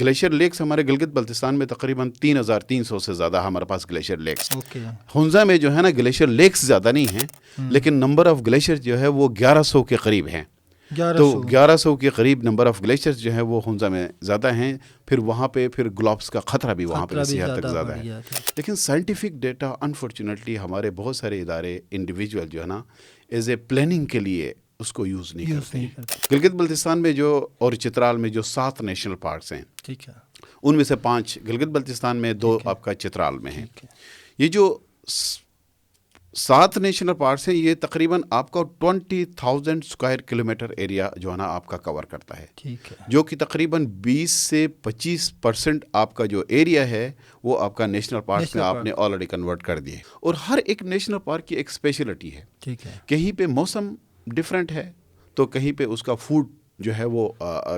Glacier leaks ہمارے گلگت بلتستان میں تقریباً 3300 سے زیادہ ہمارے پاس گلیشیئر لیکس. ہنزا میں جو ہے نا گلیشیئر لیکس زیادہ نہیں ہیں لیکن نمبر آف گلیشیئر جو ہے وہ 1100 کے قریب ہیں. تو 1100 کے قریب نمبر آف گلیشیئرز جو ہے وہ ہنزا میں زیادہ ہیں. پھر وہاں پہ پھر گلوبس کا خطرہ بھی وہاں پہ کسی حد تک زیادہ ہے. لیکن سائنٹیفک ڈیٹا انفارچونیٹلی ہمارے بہت سارے ادارے انڈیویجول جو ہے نا ایز اے پلاننگ کے لیے اس کو یوز نہیں کرتے ہیں. گلگت بلتستان میں جو اور چترال میں جو 7 نیشنل پارکس ہیں ان میں سے 5 گلگت بلتستان میں، 2 آپ کا چترال میں ہیں. یہ جو 7 نیشنل پارکس ہیں یہ تقریباً آپ کا 20,000 اسکوائر کلومیٹر ایریا جو ہے نا آپ کا کور کرتا ہے، جو کہ تقریباً 20 سے 25% آپ کا جو ایریا ہے وہ آپ کا نیشنل پارک میں آپ نے آلریڈی کنورٹ کر دیے. اور ہر ایک نیشنل پارک کی ایک اسپیشلٹی ہے. کہیں پہ موسم ڈفرینٹ ہے تو کہیں پہ اس کا فوڈ جو ہے وہ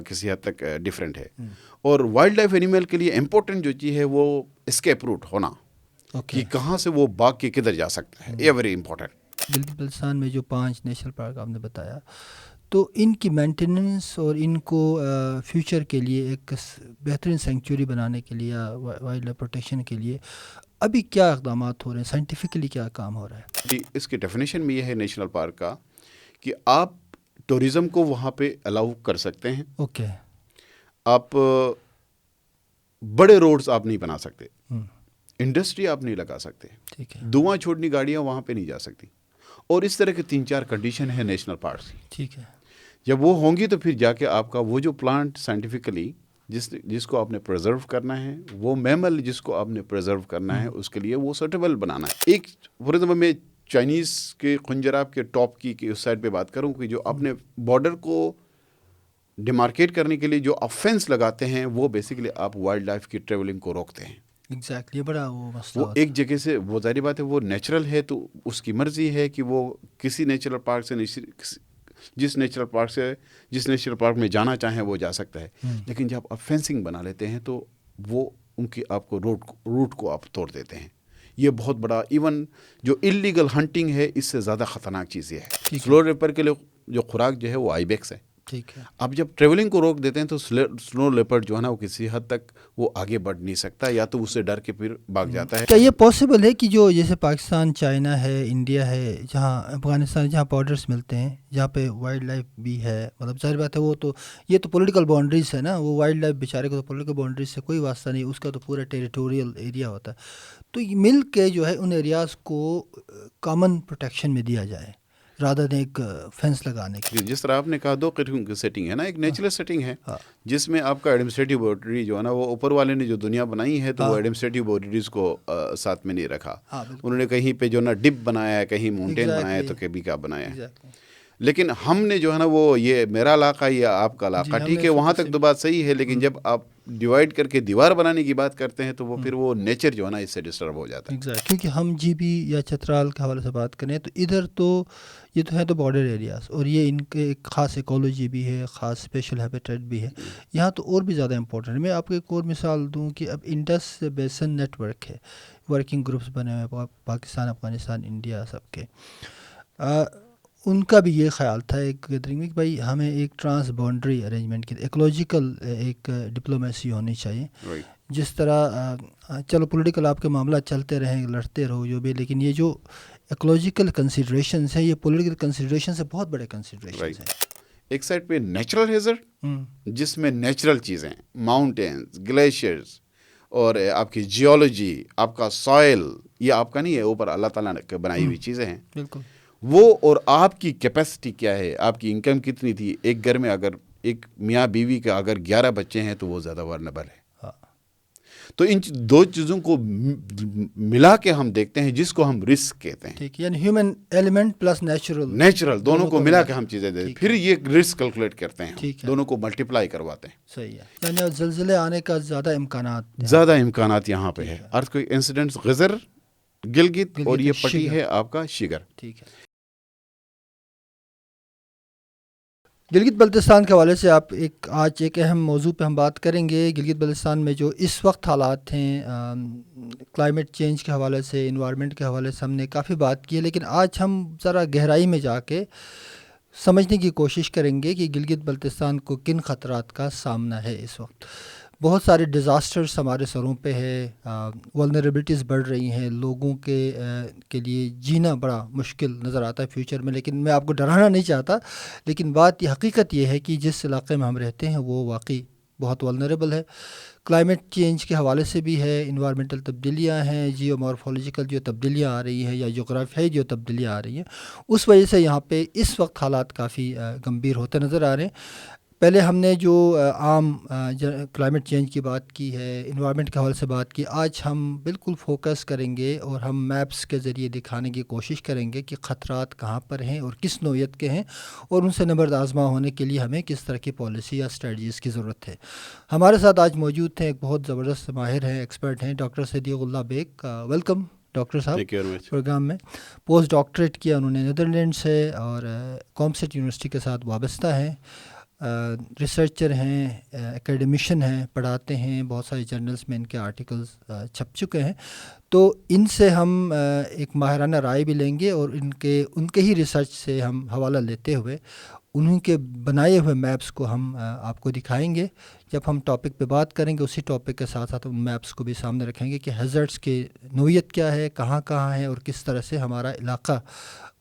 کسی حد تک ڈفرینٹ ہے. اور وائلڈ لائف اینیمل کے لیے امپورٹنٹ جو چیز ہے وہ اسکیپ روٹ ہونا، کہ کہاں سے وہ بھاگ کے کدھر جا سکتا ہے، یہ ویری امپورٹنٹ. گلگت بلتستان میں جو 5 نیشنل پارک آپ نے بتایا تو ان کی مینٹیننس اور ان کو فیوچر کے لیے ایک بہترین سینکچوری بنانے کے لیے یا وائلڈ لائف پروٹیکشن کے لیے ابھی کیا اقدامات ہو رہے ہیں، سائنٹیفکلی کیا کام ہو رہا ہے؟ جی، اس کی ڈیفینیشن میں یہ ہے نیشنل پارک کا کہ آپ ٹورزم کو وہاں پہ الاؤ کر سکتے ہیں. آپ بڑے روڈز آپ نہیں بنا سکتے، انڈسٹری آپ نہیں لگا سکتے، دھواں چھوڑنی گاڑیاں وہاں پہ نہیں جا سکتی. اور اس طرح کے 3-4 کنڈیشن ہے نیشنل پارکس کی. جب وہ ہوں گی تو پھر جا کے آپ کا وہ جو پلانٹ سائنٹیفکلی جس کو آپ نے پرزرو کرنا ہے، وہ میمل جس کو آپ نے پرزرو کرنا ہے، اس کے لیے وہ سوٹیبل بنانا ہے. ایک فار ایگزامپل میں چائنیز کے خنجراب کے ٹاپ کی اس سائڈ پہ بات کروں کہ جو اپنے بارڈر کو ڈیمارکیٹ کرنے کے لیے جو افینس لگاتے ہیں وہ بیسیکلی آپ وائلڈ لائف کی ٹریولنگ کو روکتے ہیں. بڑا وہ ایک جگہ سے، وہ ظاہری بات ہے وہ نیچرل ہے تو اس کی مرضی ہے کہ وہ کسی نیچرل پارک سے جس نیچرل پارک میں جانا چاہیں وہ جا سکتا ہے. لیکن جب آپ فینسنگ بنا لیتے ہیں تو وہ ان کی آپ کو روٹ کو آپ توڑ دیتے ہیں. یہ بہت بڑا، ایون جو انلیگل ہنٹنگ ہے اس سے زیادہ خطرناک چیز یہ ہے. سلو لیپر کے لیے جو خوراک جو ہے وہ آئیبیکس ہے. آپ جب ٹریولنگ کو روک دیتے ہیں تو سلو لیپرڈ جو ہے نا وہ کسی حد تک وہ آگے بڑھ نہیں سکتا، یا تو اس سے ڈر کے پھر بھاگ جاتا ہے. کیا یہ پاسبل ہے کہ جو جیسے پاکستان، چائنا ہے، انڈیا ہے، جہاں افغانستان، جہاں بارڈرس ملتے ہیں، جہاں پہ وائلڈ لائف بھی ہے، مطلب ظاہر بات ہے وہ تو یہ تو پولیٹیکل باؤنڈریز ہے نا، وہ وائلڈ لائف بیچارے کو تو پولیٹیکل باؤنڈریز سے کوئی واسطہ نہیں، اس کا تو پورا ٹیریٹوریل ایریا ہوتا ہے. تو مل کے جو ہے ان ایریاز کو کامن پروٹیکشن میں دیا جائے رادر دین ایک فینس لگانے کی. جس طرح آپ نے کہا 2 قسم کی سیٹنگ ہے نا، ایک نیچرل سیٹنگ ہے جس میں آپ کا ایڈمنسٹریٹو باؤنڈری جو ہے نا وہ اوپر والے نے جو دنیا بنائی ہے تو وہ ایڈمنسٹریٹو باؤنڈریز کو ساتھ میں نہیں رکھا. انہوں نے کہیں پہ جو نا ڈپ بنایا ہے، کہیں ماؤنٹین بنایا ہے، تو کبھی کیا بنایا ہے. لیکن ہم نے جو ہے نا وہ یہ میرا علاقہ یا آپ کا علاقہ، ٹھیک ہے وہاں تک تو بات صحیح ہے، لیکن جب آپ ڈیوائڈ کر کے دیوار بنانے کی بات کرتے ہیں تو وہ پھر وہ نیچر جو ہے نا اس سے ڈسٹرب ہو جاتا ہے. کیونکہ ہم جی بی یا چترال کے حوالے سے بات کریں تو ادھر تو یہ تو ہے تو بارڈر ایریاز، اور یہ ان کے ایک خاص ایکولوجی بھی ہے، خاص اسپیشل ہیبیٹیٹ بھی ہے. یہاں تو اور بھی زیادہ امپورٹنٹ ہے. میں آپ کو ایک اور مثال دوں کہ اب انڈس بیسن نیٹ ورک ہے، ورکنگ گروپس بنے ہوئے پاکستان، افغانستان، انڈیا سب کے. ان کا بھی یہ خیال تھا ایک گیدرنگ میں کہ بھائی ہمیں ایک ٹرانس باؤنڈری ارینجمنٹ کی ایکولوجیکل ایک ڈپلومیسی ہونی چاہیے. جس طرح چلو پولیٹیکل آپ کے معاملات چلتے رہیں، لڑتے رہو جو بھی، لیکن یہ جو ایکولوجیکل کنسیڈریشنز ہیں یہ پولیٹیکل کنسیڈریشن سے بہت بڑے کنسیڈریشنز ہیں. ایک سائڈ پہ نیچرل ہیزرڈ جس میں نیچرل چیزیں، ماؤنٹینز، گلیشیئرز، اور آپ کی جیولوجی، آپ کا سوائل، یہ آپ کا نہیں ہے، اوپر اللہ تعالیٰ نے بنائی ہوئی چیزیں ہیں. بالکل وہ اور آپ کی کیپیسٹی کیا ہے، آپ کی انکم کتنی تھی. ایک گھر میں اگر ایک میاں بیوی کا اگر 11 بچے ہیں تو وہ زیادہ ورنبل ہے. تو ان 2 چیزوں کو ملا کے ہم دیکھتے ہیں جس کو ہم رسک کہتے ہیں. ٹھیک، یعنی ہیومن ایلیمنٹ پلس نیچرل دونوں کو ملا کے ہم چیزیں دیتے ہیں، پھر یہ رسک کیلکولیٹ کرتے ہیں، دونوں کو ملٹیپلائی کرواتے ہیں. صحیح ہے. یعنی زلزلے آنے کا زیادہ امکانات یہاں پہ ہے. ارتھکویک انسیڈنٹس غزر، گلگت اور یہ پٹی ہے آپ کا شیگر. ٹھیک ہے. گلگت بلتستان کے حوالے سے آپ آج ایک اہم موضوع پہ ہم بات کریں گے. گلگت بلتستان میں جو اس وقت حالات ہیں کلائمیٹ چینج کے حوالے سے، انوائرمنٹ کے حوالے سے ہم نے کافی بات کی ہے، لیکن آج ہم ذرا گہرائی میں جا کے سمجھنے کی کوشش کریں گے کہ گلگت بلتستان کو کن خطرات کا سامنا ہے اس وقت. بہت سارے ڈیزاسٹرس ہمارے سروں پہ ہے، ولنریبلٹیز بڑھ رہی ہیں، لوگوں کے لیے جینا بڑا مشکل نظر آتا ہے فیوچر میں. لیکن میں آپ کو ڈرانا نہیں چاہتا، لیکن بات یہ حقیقت یہ ہے کہ جس علاقے میں ہم رہتے ہیں وہ واقعی بہت ولنریبل ہے. کلائمیٹ چینج کے حوالے سے بھی ہے، انوائرمنٹل تبدیلیاں ہیں، جیو مارفولوجیکل جو تبدیلیاں آ رہی ہیں یا جغرافیائی جو تبدیلیاں آ رہی ہیں، اس وجہ سے یہاں پہ اس وقت حالات کافی گمبھیر ہوتے نظر آ رہے ہیں. پہلے ہم نے جو عام کلائمیٹ چینج کی بات کی ہے، انوائرمنٹ کے حوالے سے بات کی، آج ہم بالکل فوکس کریں گے اور ہم میپس کے ذریعے دکھانے کی کوشش کریں گے کہ خطرات کہاں پر ہیں اور کس نوعیت کے ہیں، اور ان سے نبرد آزما ہونے کے لیے ہمیں کس طرح کی پالیسی یا اسٹریٹجیز کی ضرورت ہے. ہمارے ساتھ آج موجود تھے، ایک بہت زبردست ماہر ہیں، ایکسپرٹ ہیں، ڈاکٹر صدیق اللہ بیگ. ویلکم ڈاکٹر صاحب پروگرام میں. پوسٹ ڈاکٹریٹ کیا انہوں نے نیدرلینڈ سے اور کومسٹ یونیورسٹی کے ساتھ وابستہ ہیں، ریسرچر ہیں، اکیڈمیشین ہیں، پڑھاتے ہیں، بہت سارے جرنلز میں ان کے آرٹیکلز چھپ چکے ہیں. تو ان سے ہم ایک ماہرانہ رائے بھی لیں گے اور ان کے ہی ریسرچ سے ہم حوالہ لیتے ہوئے انہیں کے بنائے ہوئے میپس کو ہم آپ کو دکھائیں گے. جب ہم ٹاپک پہ بات کریں گے اسی ٹاپک کے ساتھ ساتھ ان میپس کو بھی سامنے رکھیں گے کہ ہیزرٹس کی نوعیت کیا ہے، کہاں کہاں ہے، اور کس طرح سے ہمارا علاقہ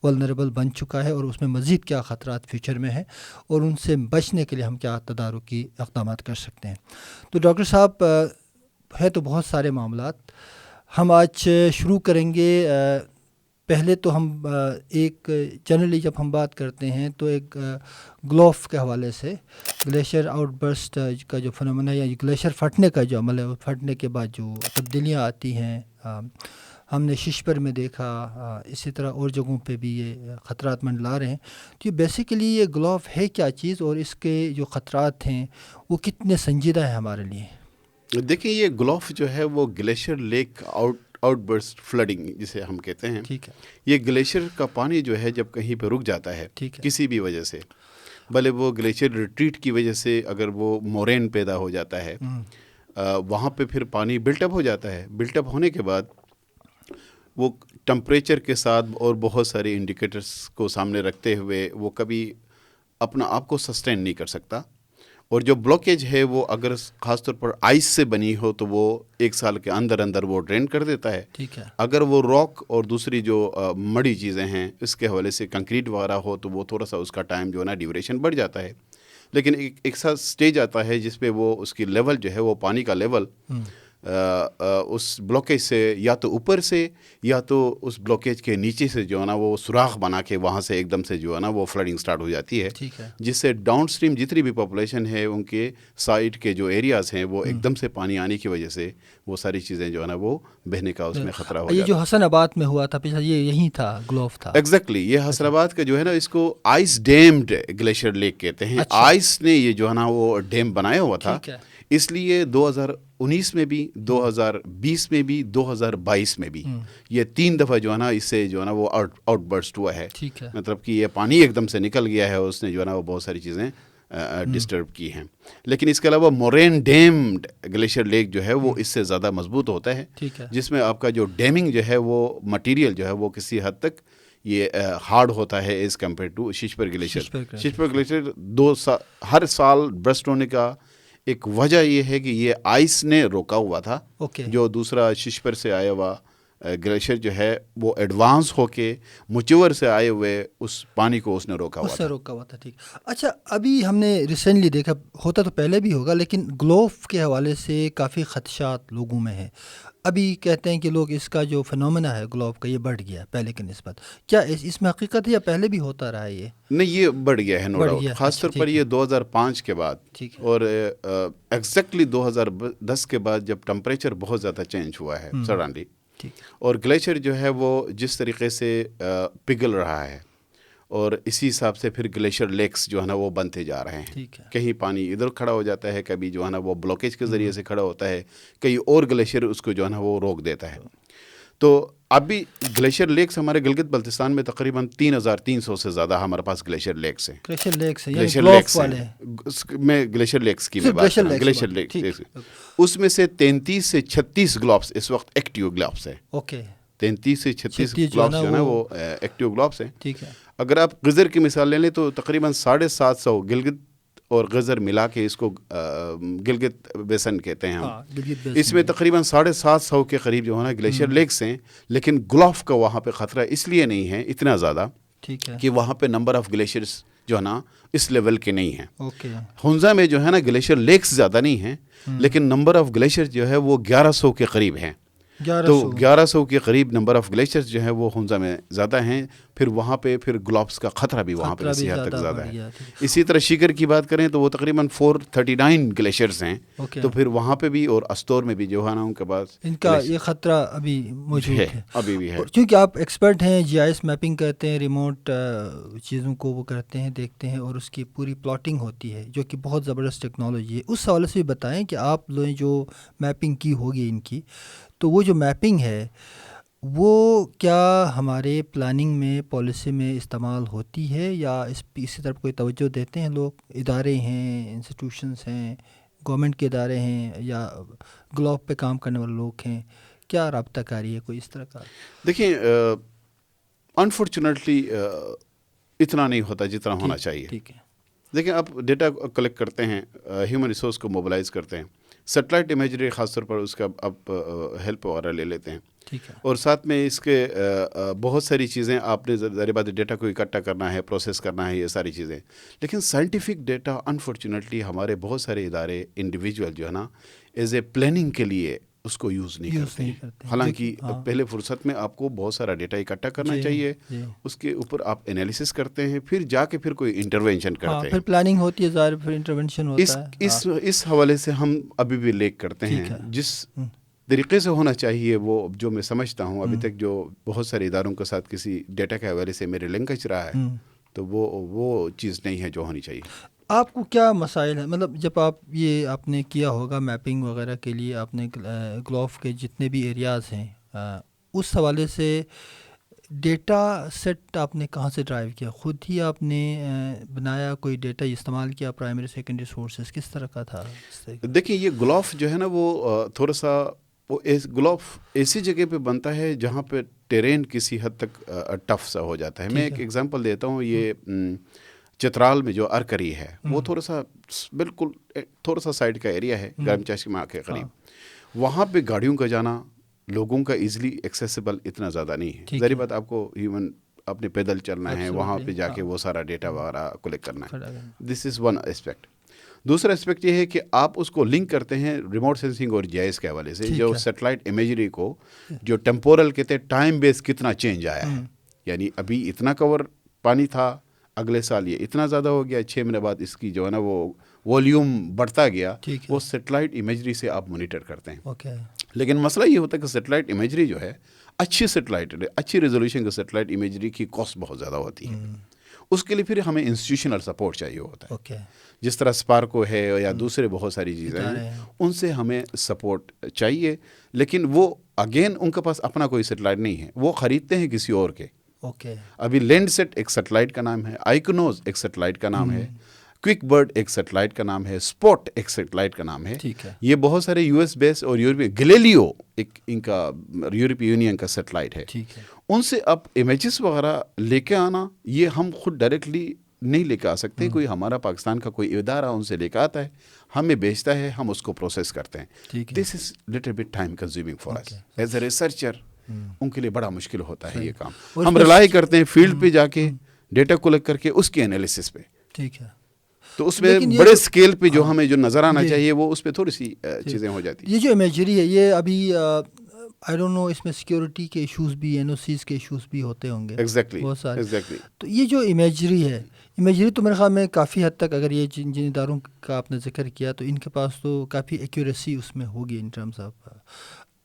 ولنریبل بن چکا ہے اور اس میں مزید کیا خطرات فیوچر میں ہیں اور ان سے بچنے کے لیے ہم کیا تدارکی اقدامات کر سکتے ہیں. تو ڈاکٹر صاحب، ہے تو بہت سارے معاملات. ہم آج شروع کریں گے. پہلے تو ہم ایک جنرلی جب ہم بات کرتے ہیں تو ایک گلوف کے حوالے سے گلیشیئر آؤٹ برسٹ کا جو فنومینا یا گلیشیئر پھٹنے کا جو عمل ہے، پھٹنے کے بعد جو تبدیلیاں آتی ہیں، ہم نے ششپر میں دیکھا، اسی طرح اور جگہوں پہ بھی یہ خطرات منڈلا رہے ہیں. تو یہ بیسیکلی یہ گلوف ہے کیا چیز اور اس کے جو خطرات ہیں وہ کتنے سنجیدہ ہیں ہمارے لیے؟ دیکھیں، یہ گلوف جو ہے وہ glacier lake outburst flooding جسے ہم کہتے ہیں. ٹھیک ہے. یہ گلیشیئر کا پانی جو ہے جب کہیں پہ رک جاتا ہے کسی بھی وجہ سے، بھلے وہ گلیشیئر ریٹریٹ کی وجہ سے اگر وہ مورین پیدا ہو جاتا ہے، وہاں پہ پھر پانی بلٹ اپ ہو جاتا ہے. بلٹ اپ ہونے کے بعد وہ ٹمپریچر کے ساتھ اور بہت سارے انڈیکیٹرز کو سامنے رکھتے ہوئے وہ کبھی اپنا آپ کو سسٹین نہیں کر سکتا. اور جو بلوکیج ہے وہ اگر خاص طور پر آئس سے بنی ہو تو وہ 1 سال کے اندر وہ ڈرین کر دیتا ہے. ٹھیک ہے. اگر وہ راک اور دوسری جو مڑی چیزیں ہیں اس کے حوالے سے کنکریٹ وغیرہ ہو تو وہ تھوڑا سا اس کا ٹائم جو ہے نا ڈیوریشن بڑھ جاتا ہے. لیکن ایک ساتھ سٹیج آتا ہے جس پہ وہ اس کی لیول جو ہے وہ پانی کا لیول اس بلوکیج سے یا تو اوپر سے یا تو اس بلوکیج کے نیچے سے جو ہے نا وہ سوراخ بنا کے وہاں سے ایک دم سے جو ہے نا وہ فلڈنگ سٹارٹ ہو جاتی ہے. جس سے ڈاؤن سٹریم جتنی بھی پاپولیشن ہے ان کے سائڈ کے جو ایریاز ہیں وہ ایک دم سے پانی آنے کی وجہ سے وہ ساری چیزیں جو ہے نا وہ بہنے کا اس میں خطرہ ہو جاتا ہے. یہ جو حسن آباد میں ہوا تھا پچھلے، یہ یہی تھا، گلوف تھا. ایگزیکٹلی. یہ حسن آباد کا جو ہے نا اس کو آئس ڈیمڈ گلیشیئر لیک کہتے ہیں. آئس نے یہ جو ہے نا وہ ڈیم بنایا ہوا تھا. اس لیے 2019 میں بھی، 2020 میں بھی، 2022 میں بھی یہ 3 دفعہ جو ہے نا اس سے جو ہے نا وہ آؤٹ برسٹ ہوا ہے. مطلب کہ یہ پانی ایک دم سے نکل گیا ہے اور اس نے جو ہے نا وہ بہت ساری چیزیں ڈسٹرب کی ہیں. لیکن اس کے علاوہ مورین ڈیمڈ گلیشیئر لیک جو ہے وہ اس سے زیادہ مضبوط ہوتا ہے، جس میں آپ کا جو ڈیمنگ جو ہے وہ مٹیریل جو ہے وہ کسی حد تک یہ ہارڈ ہوتا ہے as compare to Shishper glacier. Shishper glacier ہر سال برسٹ ہونے کا ایک وجہ یہ ہے کہ یہ آئس نے روکا ہوا تھا. جو دوسرا ششپر سے آیا ہوا گلیشیئر جو ہے وہ ایڈوانس ہو کے مچور سے آئے ہوئے اس پانی کو اس نے روکا ہوا تھا. ٹھیک. اچھا، ابھی ہم نے ریسنٹلی دیکھا، ہوتا تو پہلے بھی ہوگا لیکن گلوف کے حوالے سے کافی خدشات لوگوں میں ہے. ابھی کہتے ہیں کہ لوگ اس کا جو فنومینا ہے گلوف کا یہ بڑھ گیا پہلے کی نسبت. کیا اس میں حقیقت ہے یا پہلے بھی ہوتا رہا یہ؟ نہیں، یہ بڑھ گیا ہے، نو ڈاؤٹ. خاص طور پر یہ 2005 کے بعد اور ایگزیکٹلی 2010 کے بعد جب ٹمپریچر بہت زیادہ چینج ہوا ہے سڈنلی، اور گلیشیئر جو ہے وہ جس طریقے سے پگھل رہا ہے اور اسی حساب سے پھر گلیشیئر لیکس جو ہے نا وہ بنتے جا رہے ہیں. کہیں پانی ادھر کھڑا ہو جاتا ہے، کبھی جو ہے نا وہ بلوکیج کے ذریعے سے کھڑا ہوتا ہے، کہیں اور گلیشیئر اس کو جو ہے نا وہ روک دیتا ہے. تو اب بھی گلیشیئر لیکس ہمارے گلگت بلتستان میں تقریباً 3300 سے زیادہ ہمارے پاس گلیشیئر لیکس ہیں. گلیشیئر لیکس کی میں بات کر رہا ہوں. گلیشیئر لیکس اس میں سے 33 سے 36 گلوبس اس وقت ایکٹیو گلوبس ہیں. 33 سے 36 گلوبس جو ہے نا وہ ایکٹیو گلوبس ہیں. اگر آپ غزر کی مثال لے لیں تو تقریباً 750 گلگت اور غزر ملا کے اس کو گلگت بیسن کہتے ہیں ہم. اس میں تقریباً 750 کے قریب جو ہے نا گلیشیئر لیکس ہیں, لیکن گلوف کا وہاں پہ خطرہ اس لیے نہیں ہے اتنا زیادہ کہ وہاں پہ نمبر آف گلیشیئرس جو ہے نا اس لیول کے نہیں ہیں. ہنزا میں جو ہے نا گلیشیئر لیکس زیادہ نہیں ہیں, لیکن نمبر آف گلیشیئر جو ہے وہ 1100 کے قریب ہیں. تو 1100 کے قریب نمبر آف گلیشیئرز جو ہے وہ ہنزا میں زیادہ ہیں. پھر وہاں پہ پھر گلوبس کا خطرہ بھی وہاں پہ کسی حد تک زیادہ ہے. اسی طرح شیگر کی بات کریں تو وہ تقریباً 439 گلیشیئرز ہیں. تو پھر وہاں پہ بھی اور استور میں بھی جو ہے نا ان کے پاس ان کا یہ خطرہ ابھی موجود ہے, ابھی بھی ہے. کیونکہ آپ ایکسپرٹ ہیں, جی آئی ایس میپنگ کرتے ہیں, ریموٹ چیزوں کو وہ کرتے ہیں, دیکھتے ہیں, اور اس کی پوری پلاٹنگ ہوتی ہے جو کہ بہت زبردست ٹیکنالوجی ہے. اس حوالے سے بھی بتائیں کہ آپ نے جو میپنگ کی ہوگی ان کی, تو وہ جو میپنگ ہے وہ کیا ہمارے پلاننگ میں پالیسی میں استعمال ہوتی ہے, یا اسی طرف کوئی توجہ دیتے ہیں لوگ, ادارے ہیں, انسٹیٹیوشنس ہیں, گورنمنٹ کے ادارے ہیں, یا گلوب پہ کام کرنے والے لوگ ہیں, کیا رابطہ کاری ہے کوئی اس طرح کا؟ دیکھیں انفارچونیٹلی اتنا نہیں ہوتا جتنا ہونا چاہیے. ٹھیک ہے. دیکھیں آپ ڈیٹا کلیکٹ کرتے ہیں, ہیومن ریسورس کو موبلائز کرتے ہیں, سیٹلائٹ امیجری خاص طور پر اس کا آپ ہیلپ وغیرہ لے لیتے ہیں, اور ساتھ میں اس کے بہت ساری چیزیں آپ نے ظاہر بات ڈیٹا کو اکٹھا کرنا ہے, پروسیس کرنا ہے, یہ ساری چیزیں. لیکن سائنٹیفک ڈیٹا انفارچونیٹلی ہمارے بہت سارے ادارے انڈیویجول جو ہے نا ایز اے پلاننگ کے لیے اس کو یوز نہیں کرتے ہیں. حالانکہ پہلے فرصت میں آپ کو بہت سارا ڈیٹا اکٹھا کرنا چاہیے, اس کے اوپر آپ انالیسس کرتے ہیں, پھر جا کے پھر کوئی انٹرونشن کرتے ہیں, پھر پلاننگ ہوتی ہے, ظاہر پھر انٹرونشن ہوتا ہے. اس حوالے سے ہم ابھی بھی لیک کرتے ہیں. جس طریقے سے ہونا چاہیے وہ جو میں سمجھتا ہوں ابھی تک جو بہت سارے اداروں کے ساتھ کسی ڈیٹا کے حوالے سے میرے لنکج رہا ہے, تو وہ چیز نہیں ہے جو ہونی چاہیے. آپ کو کیا مسائل ہیں, مطلب جب آپ نے کیا ہوگا میپنگ وغیرہ کے لیے, آپ نے گلوف کے جتنے بھی ایریاز ہیں اس حوالے سے ڈیٹا سیٹ آپ نے کہاں سے ڈرائیو کیا, خود ہی آپ نے بنایا, کوئی ڈیٹا استعمال کیا, پرائمری سیکنڈری سورسز کس طرح کا تھا؟ دیکھیں یہ گلوف جو ہے نا وہ تھوڑا سا گلوف ایسی جگہ پہ بنتا ہے جہاں پہ ٹیرین کسی حد تک ٹف سا ہو جاتا ہے. میں ایک ایگزامپل دیتا ہوں, یہ چترال میں جو ارکری ہے وہ تھوڑا سا بالکل تھوڑا سا سائڈ کا ایریا ہے, گرم چشمہ کے قریب. وہاں پہ گاڑیوں کا جانا, لوگوں کا ایزیلی ایکسیسیبل اتنا زیادہ نہیں ہے. ظاہر بات آپ کو ایون اپنے پیدل چلنا ہے, وہاں پہ جا کے وہ سارا ڈیٹا وغیرہ کلیکٹ کرنا ہے. دس از ون اسپیکٹ. دوسرا اسپیکٹ یہ ہے کہ آپ اس کو لنک کرتے ہیں ریموٹ سینسنگ اور جی آئی ایس کے حوالے سے, جو سیٹلائٹ امیجری کو جو ٹیمپورل کہتے ہیں ٹائم بیس کتنا چینج آیا ہے. یعنی ابھی اتنا کور پانی تھا, اگلے سال یہ اتنا زیادہ ہو گیا, 6 مہینے بعد اس کی جو ہے نا وہ والیوم بڑھتا گیا. وہ سیٹلائٹ امیجری سے آپ مانیٹر کرتے ہیں. لیکن مسئلہ یہ ہوتا ہے کہ سیٹلائٹ امیجری جو ہے اچھی سیٹلائٹ اچھی ریزولوشن کی سیٹلائٹ امیجری کی کاسٹ بہت زیادہ ہوتی ہے. اس کے لیے پھر ہمیں انسٹیٹیوشنل سپورٹ چاہیے ہوتا ہے. جس طرح اسپارکو ہے یا دوسرے بہت ساری چیزیں ہیں, ان سے ہمیں سپورٹ چاہیے. لیکن وہ اگین ان کے پاس اپنا کوئی سیٹلائٹ نہیں ہے, وہ خریدتے ہیں کسی اور کے. ابھی لینڈ سیٹ ایک سیٹلائٹ کا نام ہے, آئیکنوز ایک سیٹلائٹ کا نام ہے, کوئک برڈ ایک سیٹلائٹ کا نام ہے, اسپوٹ ایک سیٹلائٹ کا نام ہے. یہ بہت سارے یو ایس بیس اور یورپی, گلیلیو ایک ان کا یورپی یونین کا سیٹلائٹ ہے. ان سے آپ امیجز وغیرہ لے کے آنا, یہ ہم خود ڈائریکٹلی نہیں لے کے آ سکتے. کوئی ہمارا پاکستان کا کوئی ادارہ ان سے لے کے آتا ہے, ہمیں بیچتا ہے, ہم اس کو پروسیس کرتے ہیں. This is little bit time consuming for us as a researcher. ان کے لیے بڑا مشکل ہوتا ہے یہ کام. ہم ریلائی کرتے ہیں فیلڈ پہ جا کے ڈیٹا کلیکٹ کر کے اس کے انالیسس پہ. تو اس میں بڑے اسکیل پہ جو ہمیں جو نظر آنا چاہیے وہ اس پہ تھوڑی سی چیزیں ہو جاتی ہیں. یہ جو امیجری ہے یہ ابھی آئی ڈونٹ نو, اس میں سیکیورٹی کے ایشوز بھی, این او سیز کے ایشوز بھی ہوتے ہوں گے بہت سارے. تو یہ جو امیجری ہے, امیجری تو میرے خیال میں کافی حد تک, اگر یہ جن اداروں کا آپ نے ذکر کیا تو ان کے پاس تو کافی ایکیوریسی اس میں ہوگی ان ٹرمز آف.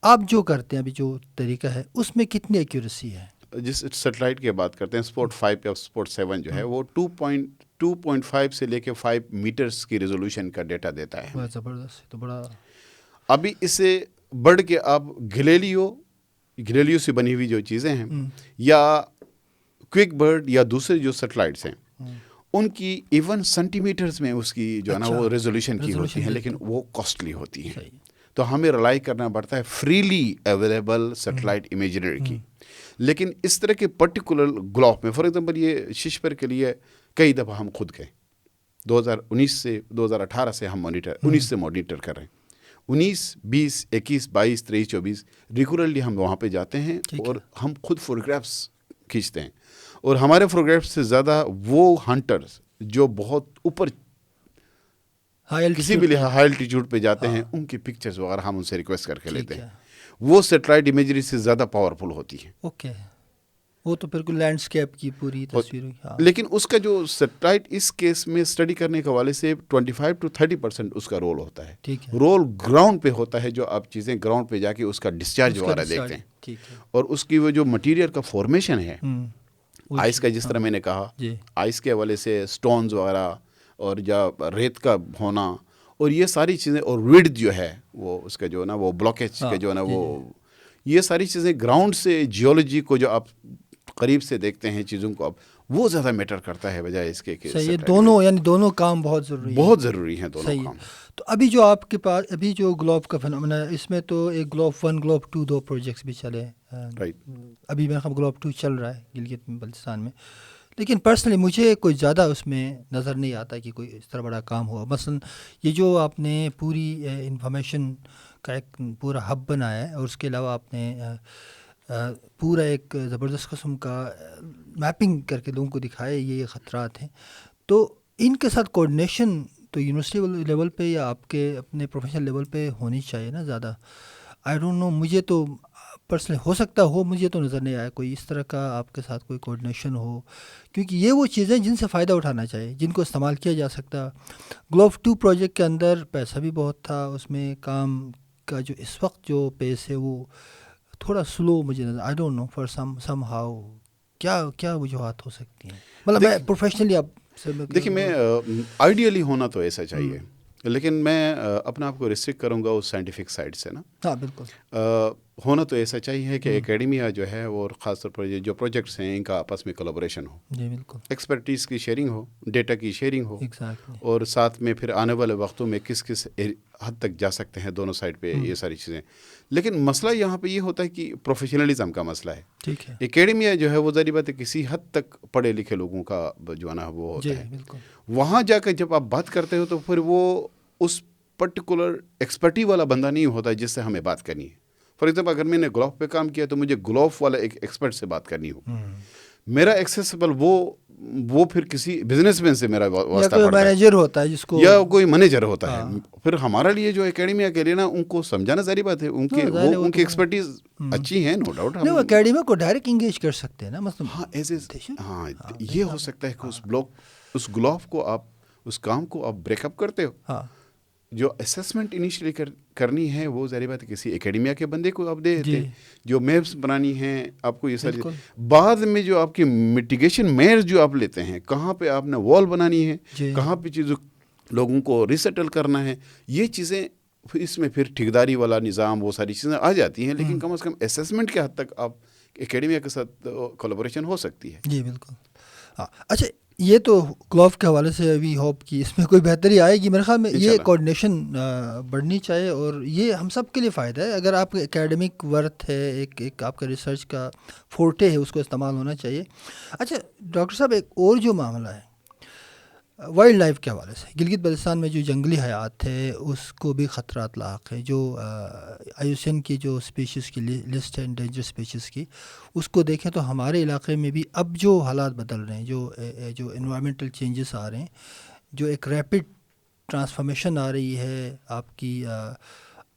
آپ جو کرتے ہیں ابھی جو طریقہ ہے اس میں کتنی ایکیوریسی ہے؟ جس سیٹلائٹ کی بات کرتے ہیں اسپوٹ 5 یا اسپوٹ 7 جو ہے وہ 2.5 سے لے کے 5 میٹرز کی ریزولوشن کا ڈیٹا دیتا ہے. زبردست. تو بڑا ابھی اس سے بڑھ کے آپ گلیلیو سے بنی ہوئی جو چیزیں ہیں یا کوئک برڈ یا دوسرے جو سیٹلائٹس ہیں ان کی ایون سینٹی میٹرز میں اس کی جو ہے نا وہ ریزولوشن کی ہوتی ہیں, لیکن وہ کاسٹلی ہوتی ہیں. تو ہمیں ریلائی کرنا پڑتا ہے فریلی اویلیبل سیٹلائٹ امیجری کی. لیکن اس طرح کے پرٹیکولر گلوف میں فار ایگزامپل یہ ششپر کے لیے کئی دفعہ ہم خود گئے, 2019 سے 2018 سے ہم مانیٹر 19 سے مانیٹر کر رہے ہیں. 19, 20, 21, 22, 23, 24 ریگولرلی ہم وہاں پہ جاتے ہیں اور ہم خود فوٹوگرافس کھینچتے ہیں. اور ہمارے فوٹوگرافس سے زیادہ وہ ہنٹرز جو بہت اوپر کسی بھی ہائی الٹیٹیوڈ پہ جاتے ہیں ان کی پکچرز وغیرہ ہم ان سے ریکویسٹ کر کے لیتے ہیں. وہ سیٹلائٹ امیجری سے زیادہ پاورفل ہوتی ہے. اوکے, وہ تو بالکل لینڈسکیپ کی پوری تصویر. لیکن اس کا جو سیٹلائٹ اس کیس میں اسٹڈی کرنے کے حوالے سے 25 to 30% اس کا رول ہوتا ہے. رول گراؤنڈ پہ ہوتا ہے, جو آپ چیزیں گراؤنڈ پہ جا کے اس کا ڈسچارج وغیرہ دیکھتے ہیں. اور اس کی وہ جو مٹیریل کا فارمیشن ہے آئس کا, جس طرح میں نے کہا آئس کے حوالے سے سٹونز وغیرہ اور یا ریت کا ہونا اور یہ ساری چیزیں, اور وڈ جو ہے وہ اس کا جو ہے نا وہ بلاکیج کا جو ہے نا وہ یہ ساری چیزیں گراؤنڈ سے جیولوجی کو جو آپ قریب سے دیکھتے ہیں چیزوں کو, اب وہ زیادہ میٹر کرتا ہے بجائے اس کے. یہ دونوں یعنی دونوں کام بہت ضروری ہیں دونوں کام. تو ابھی جو آپ کے پاس ابھی جو گلوب کا فنومنا ہے, اس میں تو ایک گلوب 1 گلوب 2 2 پروجیکٹس بھی چلے. ابھی میرا خیال گلوب 2 چل رہا ہے گلگت بلتستان میں. لیکن پرسنلی مجھے کوئی زیادہ اس میں نظر نہیں آتا کہ کوئی اس طرح بڑا کام ہوا. مثلا یہ جو آپ نے پوری انفارمیشن کا ایک پورا ہب بنایا ہے, اور اس کے علاوہ آپ نے پورا ایک زبردست قسم کا میپنگ کر کے لوگوں کو دکھایا یہ خطرات ہیں, تو ان کے ساتھ کوآرڈینیشن تو یونیورسٹی لیول پہ یا آپ کے اپنے پروفیشنل لیول پہ ہونی چاہیے نا زیادہ. آئی ڈونٹ نو, مجھے تو پرسنلی ہو سکتا ہو, مجھے تو نظر نہیں آیا کوئی اس طرح کا آپ کے ساتھ کوئی کوآرڈینیشن ہو, کیونکہ یہ وہ چیزیں جن سے فائدہ اٹھانا چاہیے, جن کو استعمال کیا جا سکتا. گلوب 2 پروجیکٹ کے اندر پیسہ بھی بہت تھا, اس میں کام کا جو اس وقت جو پیس ہے وہ تھوڑا سلو مجھے نظر. I don't know for somehow کیا وجوہات ہو سکتی ہیں. مطلب میں پروفیشنلی اب دیکھیے, میں آئیڈیلی ہونا تو ایسا چاہیے, لیکن میں اپنے آپ کو ریسٹرکٹ کروں گا اس سائنٹیفک سائڈ سے نا. ہاں بالکل, ہونا تو ایسا چاہیے کہ اکیڈمیا جو ہے وہ خاص طور پر جو پروجیکٹس ہیں ان کا آپس میں کولابوریشن ہو. جی بالکل, ایکسپرٹیز کی شیئرنگ ہو, ڈیٹا کی شیئرنگ ہو, اور ساتھ میں پھر آنے والے وقتوں میں کس حد تک جا سکتے ہیں دونوں سائڈ پہ, یہ ساری چیزیں. لیکن مسئلہ یہاں پہ یہ ہوتا ہے کہ پروفیشنلزم کا مسئلہ ہے. ٹھیک ہے, اکیڈمیا جو ہے وہ ظاہر بات ہے کسی حد تک پڑھے لکھے لوگوں کا جو ہے نا وہ ہوتا ہے. وہاں جا کر جب آپ بات کرتے ہو تو پھر وہ اس پرٹیکولر ایکسپرٹی والا بندہ نہیں ہوتا جس سے ہمیں بات کرنی ہے. فار ایگزامپل اگر میں نے گلوف پہ کام کیا تو مجھے گلوف والا ایک ایکسپرٹ سے بات کرنی ہو. میرا ایکسیسیبل وہ پھر کسی بزنس مین سے میرا واسطہ پڑتا ہے, مینیجر ہوتا ہے جس کو, یا کوئی مینیجر ہوتا ہے. پھر ہمارے لیے جو اکیڈمیا کے لیے نا ان کو سمجھانا ضروری بات ہے, ان کی ایکسپرٹیز اچھی ہیں, نو ڈاؤٹ. ہم اکیڈمیا کو ڈائریکٹ انگیج کر سکتے ہیں نا, مطلب ہاں یہ ہو سکتا ہے کہ اس گلوف کو آپ اس کام کو آپ بریک اپ کرتے ہو. جو اسیسمنٹ انیشلی کرنی ہے وہ ظاہر بات ہے کسی اکیڈمیا کے بندے کو آپ دے دیتے ہیں. جو میپس بنانی ہیں آپ کو, یہ ساری بعد میں جو آپ کی میٹیگیشن میئرز جو آپ لیتے ہیں, کہاں پہ آپ نے وال بنانی ہے, کہاں پہ چیزوں لوگوں کو ریسیٹل کرنا ہے, یہ چیزیں اس میں پھر ٹھیکداری والا نظام وہ ساری چیزیں آ جاتی ہیں. لیکن کم از کم اسیسمنٹ کے حد تک آپ اکیڈمیا کے ساتھ کولیبوریشن ہو سکتی ہے. جی بالکل. اچھا, یہ تو گلوف کے حوالے سے ابھی ہوپ کی اس میں کوئی بہتری آئے گی میرے خیال میں. یہ کوآرڈینیشن بڑھنی چاہیے, اور یہ ہم سب کے لیے فائدہ ہے. اگر آپ کا اکیڈمک ورتھ ہے, ایک آپ کا ریسرچ کا فورٹے ہے, اس کو استعمال ہونا چاہیے. اچھا ڈاکٹر صاحب, ایک اور جو معاملہ ہے وائلڈ لائف کے حوالے سے, گلگت بلتستان میں جو جنگلی حیات ہے اس کو بھی خطرات لاحق ہے. جو IUCN کی جو اسپیشیز کی لسٹ ہے انڈینجر اسپیشیز کی, اس کو دیکھیں تو ہمارے علاقے میں بھی اب جو حالات بدل رہے ہیں, جو انوائرمنٹل چینجز آ رہے ہیں, جو ایک ریپڈ ٹرانسفارمیشن آ رہی ہے آپ کی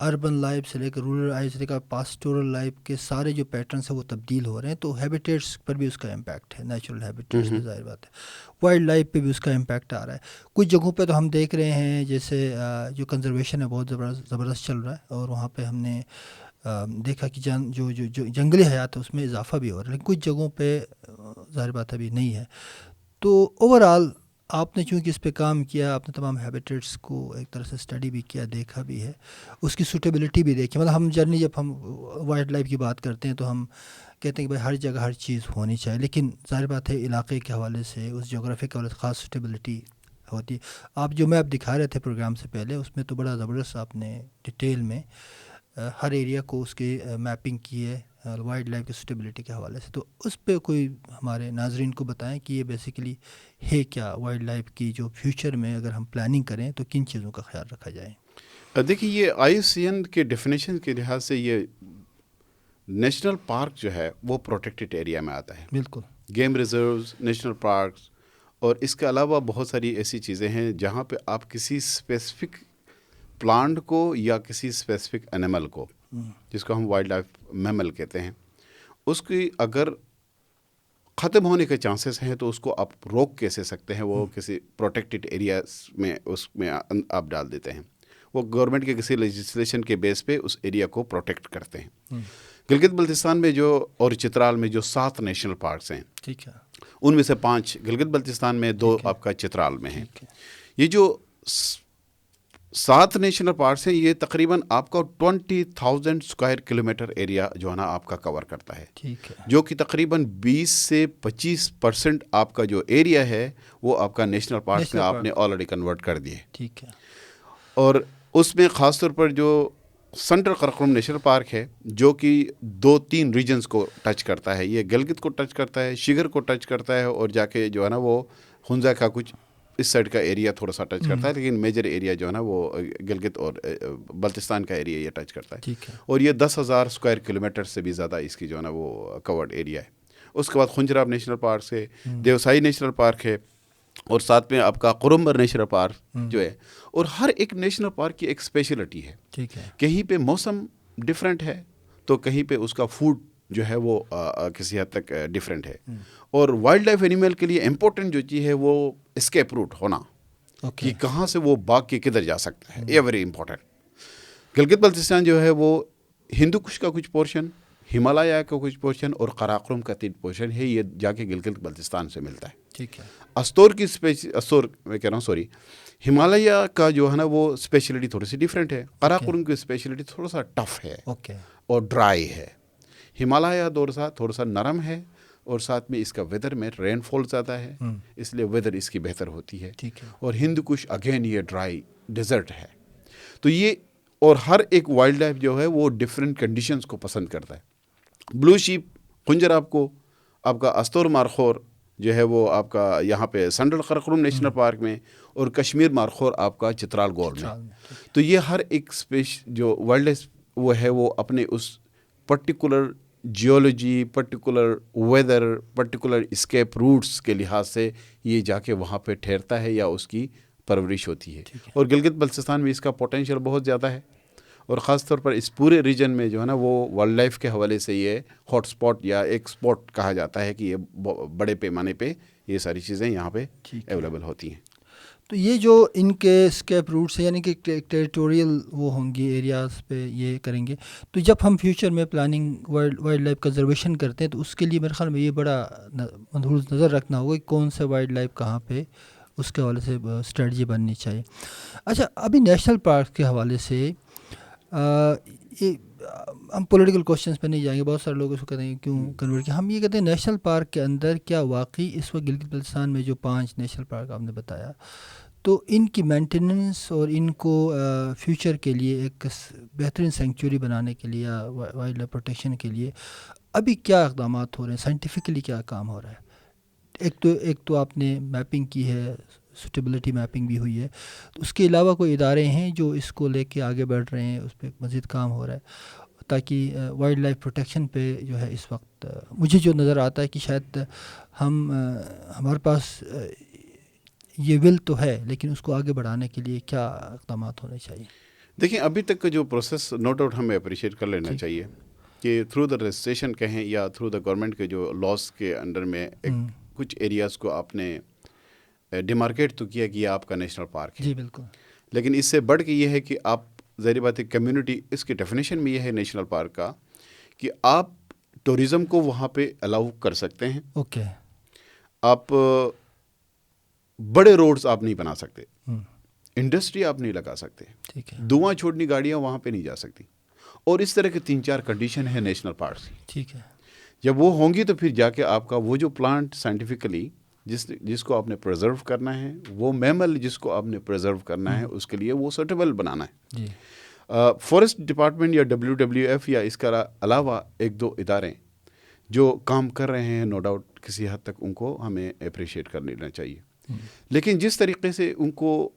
اربن لائف سے لے کر رورل لائف سے لے کر پاسٹورل لائف کے سارے جو پیٹرنس ہیں وہ تبدیل ہو رہے ہیں. تو ہیبیٹیٹس پر بھی اس کا امپیکٹ ہے, نیچرل ہیبیٹیٹس میں ظاہر بات ہے. وائلڈ لائف پہ بھی اس کا امپیکٹ آ رہا ہے. کچھ جگہوں پہ تو ہم دیکھ رہے ہیں جیسے جو کنزرویشن ہے بہت زبردست چل رہا ہے, اور وہاں پہ ہم نے دیکھا کہ جو جنگلی حیات ہے اس میں اضافہ بھی ہو رہا ہے, لیکن کچھ جگہوں پہ ظاہر بات ابھی نہیں ہے. تو اوور آل آپ نے چونکہ اس پہ کام کیا, آپ نے تمام ہیبیٹیٹس کو ایک طرح سے اسٹڈی بھی کیا, دیکھا بھی ہے, اس کی سوٹیبلٹی بھی دیکھی. مطلب ہم جرنی جب ہم وائلڈ لائف کی بات کرتے ہیں تو ہم کہتے ہیں کہ بھائی ہر جگہ ہر چیز ہونی چاہیے, لیکن ظاہر بات ہے علاقے کے حوالے سے, اس جغرافی کے حوالے سے خاص سوٹیبلٹی ہوتی ہے. آپ جو میپ دکھا رہے تھے پروگرام سے پہلے, اس میں تو بڑا زبردست آپ نے ڈیٹیل میں ہر ایریا کو اس کی میپنگ کی ہے, وائلڈ لائف کی سوٹیبلٹی کے حوالے سے، تو اس پہ کوئی ہمارے ناظرین کو بتائیں کہ یہ بیسیکلی ہے کیا وائلڈ لائف کی، جو فیوچر میں اگر ہم پلاننگ کریں تو کن چیزوں کا خیال رکھا جائے؟ دیکھیے یہ IUCN کے ڈیفینیشن کے لحاظ سے یہ نیشنل پارک جو ہے وہ پروٹیکٹڈ ایریا میں آتا ہے. بالکل. گیم ریزروز، نیشنل پارکس، اور اس کے علاوہ بہت ساری ایسی چیزیں ہیں جہاں پہ آپ کسی اسپیسیفک پلانٹ کو یا کسی اسپیسیفک اینیمل کو، جس کو ہم وائلڈ لائف میمل کہتے ہیں، اس کی اگر ختم ہونے کے چانسز ہیں تو اس کو آپ روک کیسے سکتے ہیں، وہ کسی پروٹیکٹڈ ایریاز میں اس میں آپ ڈال دیتے ہیں. وہ گورنمنٹ کے کسی لیجسلیشن کے بیس پہ اس ایریا کو پروٹیکٹ کرتے ہیں. گلگت بلتستان میں اور چترال میں جو 7 نیشنل پارکس ہیں، ٹھیک ہے، ان میں سے 5 گلگت بلتستان میں، 2 آپ کا چترال میں ہیں. یہ جو 7 نیشنل پارکس ہیں یہ تقریباً آپ کا 20,000 اسکوائر کلومیٹر ایریا جو ہے نا آپ کا کور کرتا ہے، جو کہ تقریباً 20 سے 25% آپ کا جو ایریا ہے وہ آپ کا نیشنل پارکس میں آپ نے آلریڈی کنورٹ کر دیے. ٹھیک ہے. اور اس میں خاص طور پر جو سنٹرل قراقرم نیشنل پارک ہے، جو کہ 2-3 ریجنز کو ٹچ کرتا ہے، یہ گلگت کو ٹچ کرتا ہے، شگر کو ٹچ کرتا ہے، اور جا کے جو ہے نا وہ ہنزا کا کچھ اس سائڈ کا ایریا تھوڑا سا ٹچ کرتا ہے، لیکن میجر ایریا جو ہے نا وہ گلگت اور بلتستان کا ایریا یہ ٹچ کرتا ہے. اور یہ 10,000 اسکوائر کلومیٹر سے بھی زیادہ اس کی جو ہے نا وہ کورڈ ایریا ہے. اس کے بعد خنجراب نیشنل پارک ہے، دیوسائی نیشنل پارک ہے، اور ساتھ میں آپ کا قرمبر نیشنل پارک جو ہے. اور ہر ایک نیشنل پارک کی ایک اسپیشلٹی ہے. ٹھیک ہے. کہیں پہ موسم ڈفرینٹ ہے تو کہیں پہ اس کا فوڈ جو ہے وہ کسی حد تک ڈفرینٹ ہے. اور وائلڈ لائف اینیمل کے لیے امپورٹنٹ جو چیز ہے وہ اسکیپ روٹ ہونا، کہ کہاں سے وہ بھاگ کے کدھر جا سکتا ہے، یہ ویری امپورٹنٹ. گلگت بلتستان جو ہے وہ ہندو کش کا کچھ پورشن، ہمالیہ کا کچھ پورشن اور قراقرم کا 3 پورشن ہے، یہ جا کے گلگت بلتستان سے ملتا ہے. ٹھیک ہے. ہمالیہ کا جو ہے نا وہ اسپیشلٹی تھوڑی سی ڈفرینٹ ہے. قراقرم کی اسپیشلٹی تھوڑا سا ٹف ہے اور ڈرائی ہے. ہمالیہ تھوڑا سا نرم ہے، اور ساتھ میں اس کا ویدر میں رین فال زیادہ ہے، اس لیے ویدر اس کی بہتر ہوتی ہے. اور ہند کش اگین یہ ڈرائی ڈیزرٹ ہے. تو یہ اور ہر ایک وائلڈ لائف جو ہے وہ ڈفرینٹ کنڈیشنز کو پسند کرتا ہے. بلو شیپ خنجر آپ کا استور مارخور جو ہے وہ آپ کا یہاں پہ سنٹرل قراقرم نیشنل پارک میں، اور کشمیر مارخور آپ کا چترال گول میں. تو یہ ہر ایک جو وائلڈ لائف وہ ہے وہ اپنے اس particular geology, particular weather, particular escape routes کے لحاظ سے یہ جا کے وہاں پہ ٹھہرتا ہے یا اس کی پرورش ہوتی ہے. اور گلگت بلتستان میں اس کا پوٹینشیل بہت زیادہ ہے، اور خاص طور پر اس پورے ریجن میں جو ہے نا وہ وائلڈ لائف کے حوالے سے یہ ہاٹ سپاٹ یا ایک سپاٹ کہا جاتا ہے، کہ یہ بڑے پیمانے پہ یہ ساری چیزیں یہاں پہ اویلیبل ہوتی ہیں. تو یہ جو ان کے اسکیپ روٹس ہیں، یعنی کہ ٹیریٹوریل وہ ہوں گی ایریاز پہ یہ کریں گے. تو جب ہم فیوچر میں پلاننگ وائلڈ لائف کنزرویشن کرتے ہیں تو اس کے لیے میرے خیال میں یہ بڑا ملحوظ نظر رکھنا ہوگا کہ کون سے وائلڈ لائف کہاں پہ، اس کے حوالے سے اسٹریٹجی بننی چاہیے. اچھا، ابھی نیشنل پارک کے حوالے سے ہم پولیٹیکل کوشچنس پہ نہیں جائیں گے. بہت سارے لوگ اس کو کہتے ہیں کیوں کنورٹ کیا. ہم یہ کہتے ہیں نیشنل پارک کے اندر کیا واقعی اس وقت گلگت بلتستان میں جو 5 نیشنل پارک آپ نے بتایا، تو ان کی مینٹیننس اور ان کو فیوچر کے لیے ایک بہترین سینکچوری بنانے کے لیے یا وائلڈ لائف پروٹیکشن کے لیے ابھی کیا اقدامات ہو رہے ہیں، سائنٹیفکلی کیا کام ہو رہا ہے؟ ایک تو آپ نے میپنگ کی ہے، سوٹیبلٹی میپنگ بھی ہوئی ہے. تو اس کے علاوہ کوئی ادارے ہیں جو اس کو لے کے آگے بڑھ رہے ہیں، اس پہ مزید کام ہو رہا ہے تاکہ وائلڈ لائف پروٹیکشن پہ جو ہے اس وقت مجھے جو نظر آتا ہے کہ شاید ہمارے پاس یہ ول تو ہے، لیکن اس کو آگے بڑھانے کے لیے کیا اقدامات ہونے چاہیے؟ دیکھیں ابھی تک کا جو پروسیس نو ڈاؤٹ ہمیں اپریشیٹ کر لینا چاہیے کہ تھرو دا رجسٹریشن کہیں یا تھرو دا گورنمنٹ کے جو لاس کے انڈر میں کچھ ایریاز کو آپ نے ڈیمارکیٹ تو کیا کہ یہ آپ کا نیشنل پارک ہے. جی بالکل. لیکن اس سے بڑھ کے یہ ہے کہ آپ ظاہر بات ہے کمیونٹی، اس کی ڈیفینیشن میں یہ ہے نیشنل پارک کا کہ آپ ٹورزم کو وہاں پہ الاؤ کر سکتے ہیں. اوکے. آپ بڑے روڈز آپ نہیں بنا سکتے، انڈسٹری آپ نہیں لگا سکتے، دھواں چھوڑنی گاڑیاں وہاں پہ نہیں جا سکتی. اور اس طرح کے 3-4 کنڈیشن ہے نیشنل پارکس. ٹھیک ہے. جب وہ ہوں گی تو پھر جا کے آپ کا وہ جو پلانٹ سائنٹیفکلی جس کو آپ نے پرزرو کرنا ہے، وہ میمل جس کو آپ نے پرزرو کرنا ہے، اس کے لیے وہ سوٹیبل بنانا ہے. فارسٹ ڈپارٹمنٹ یا WWF یا اس کا علاوہ ایک دو ادارے جو کام کر رہے ہیں، نو ڈاؤٹ کسی حد تک ان کو ہمیں اپریشیٹ کر لینا چاہیے، لیکن جس طریقے سے ان کو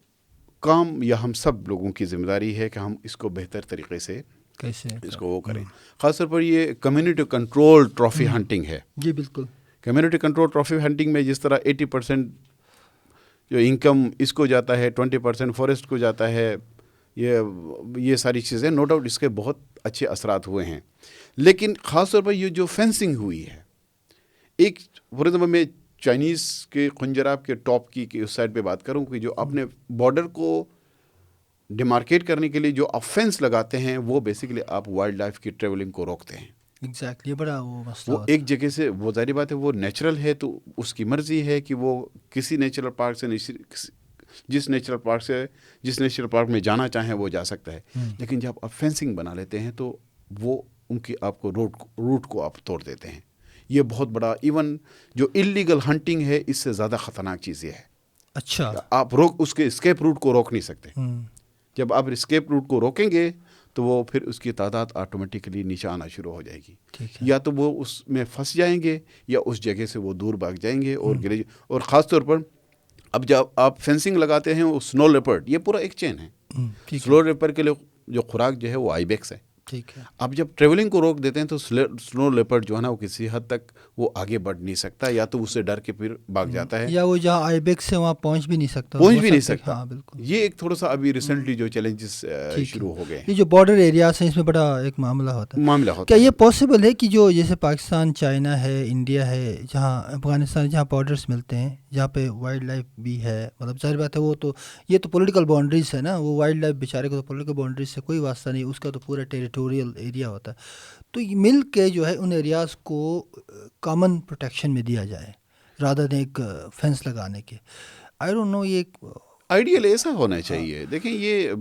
کام، یا ہم سب لوگوں کی ذمہ داری ہے کہ ہم اس کو بہتر طریقے سے کیسے اس کو وہ کریں. خاص طور پر یہ کمیونٹی کنٹرول ٹرافی ہنٹنگ ہے. جی بالکل. کمیونٹی کنٹرول ٹرافی ہنٹنگ میں جس طرح 80% جو انکم اس کو جاتا ہے، 20% فارسٹ کو جاتا ہے، یہ ساری چیزیں نو ڈاؤٹ اس کے بہت اچھے اثرات ہوئے ہیں. لیکن خاص طور پر یہ جو فینسنگ ہوئی ہے، ایک فار ایگزامپل میں چائنیز کے خنجراب کے ٹاپ کی اس سائڈ پہ بات کروں کہ جو اپنے بارڈر کو ڈیمارکیٹ کرنے کے لیے جو آپ فینس لگاتے ہیں، وہ بیسیکلی آپ وائلڈ لائف کی ٹریولنگ کو روکتے ہیں. ایگزیکٹلی، بڑا وہ مسئلہ وہ ایک جگہ سے، وہ ظاہری بات ہے وہ نیچرل ہے، تو اس کی مرضی ہے کہ وہ کسی نیچرل پارک سے جس نیچرل پارک میں جانا چاہیں وہ جا سکتا ہے. لیکن جب آپ فینسنگ بنا لیتے ہیں تو وہ ان کی آپ کو روٹ کو آپ توڑ دیتے ہیں. یہ بہت بڑا، ایون جو انلیگل ہنٹنگ ہے اس سے زیادہ خطرناک چیز یہ ہے. اچھا، آپ اس کے اسکیپ روٹ کو روک نہیں سکتے. جب آپ اسکیپ روٹ کو روکیں گے تو وہ پھر اس کی تعداد آٹومیٹکلی نیچے آنا شروع ہو جائے گی. یا تو وہ اس میں پھنس جائیں گے یا اس جگہ سے وہ دور بھاگ جائیں گے اور گرے. اور خاص طور پر اب جب آپ فینسنگ لگاتے ہیں، وہ سنو لیپرڈ، یہ پورا ایک چین ہے. سنو لیپرڈ کے لیے جو خوراک جو ہے وہ آئیبیکس ہے. ٹھیک ہے. آپ جب ٹریولنگ کو روک دیتے ہیں تو سنو لیپرڈ جو ہے نا وہ کسی حد تک وہ آگے بڑھ نہیں سکتا، یا تو اس سے ڈر کے پھر بھاگ جاتا ہے، یا وہ جہاں آئیبیکس سے وہاں پہنچ بھی نہیں سکتا. ہاں بالکل. یہ ایک تھوڑا سا ابھی ریسنٹلی جو چیلنجز شروع ہو گئے ہیں، یہ جو بارڈر ایریاز ہیں اس میں بڑا ایک معاملہ ہوتا ہے. کیا یہ پاسبل ہے کہ جو جیسے پاکستان، چائنا ہے، انڈیا ہے، جہاں افغانستان، جہاں بارڈرس ملتے ہیں، جہاں پہ وائلڈ لائف بھی ہے، مطلب ظاہر بات ہے وہ تو یہ تو پولیٹیکل باؤنڈریز ہے نا، وہ وائلڈ لائف بیچارے کو تو پولیٹیکل باؤنڈریز سے کوئی واسطہ نہیں، اس کا تو پورا ٹیریٹوریل ایریا ہوتا ہے. تو مل کے جو ہے ان ایریاز کو کامن پروٹیکشن میں دیا جائے رادر دین ایک فینس لگانے کے. آئی ڈونٹ نو، یہ ایک آئیڈیل ایسا ہونا چاہیے. دیکھیں یہ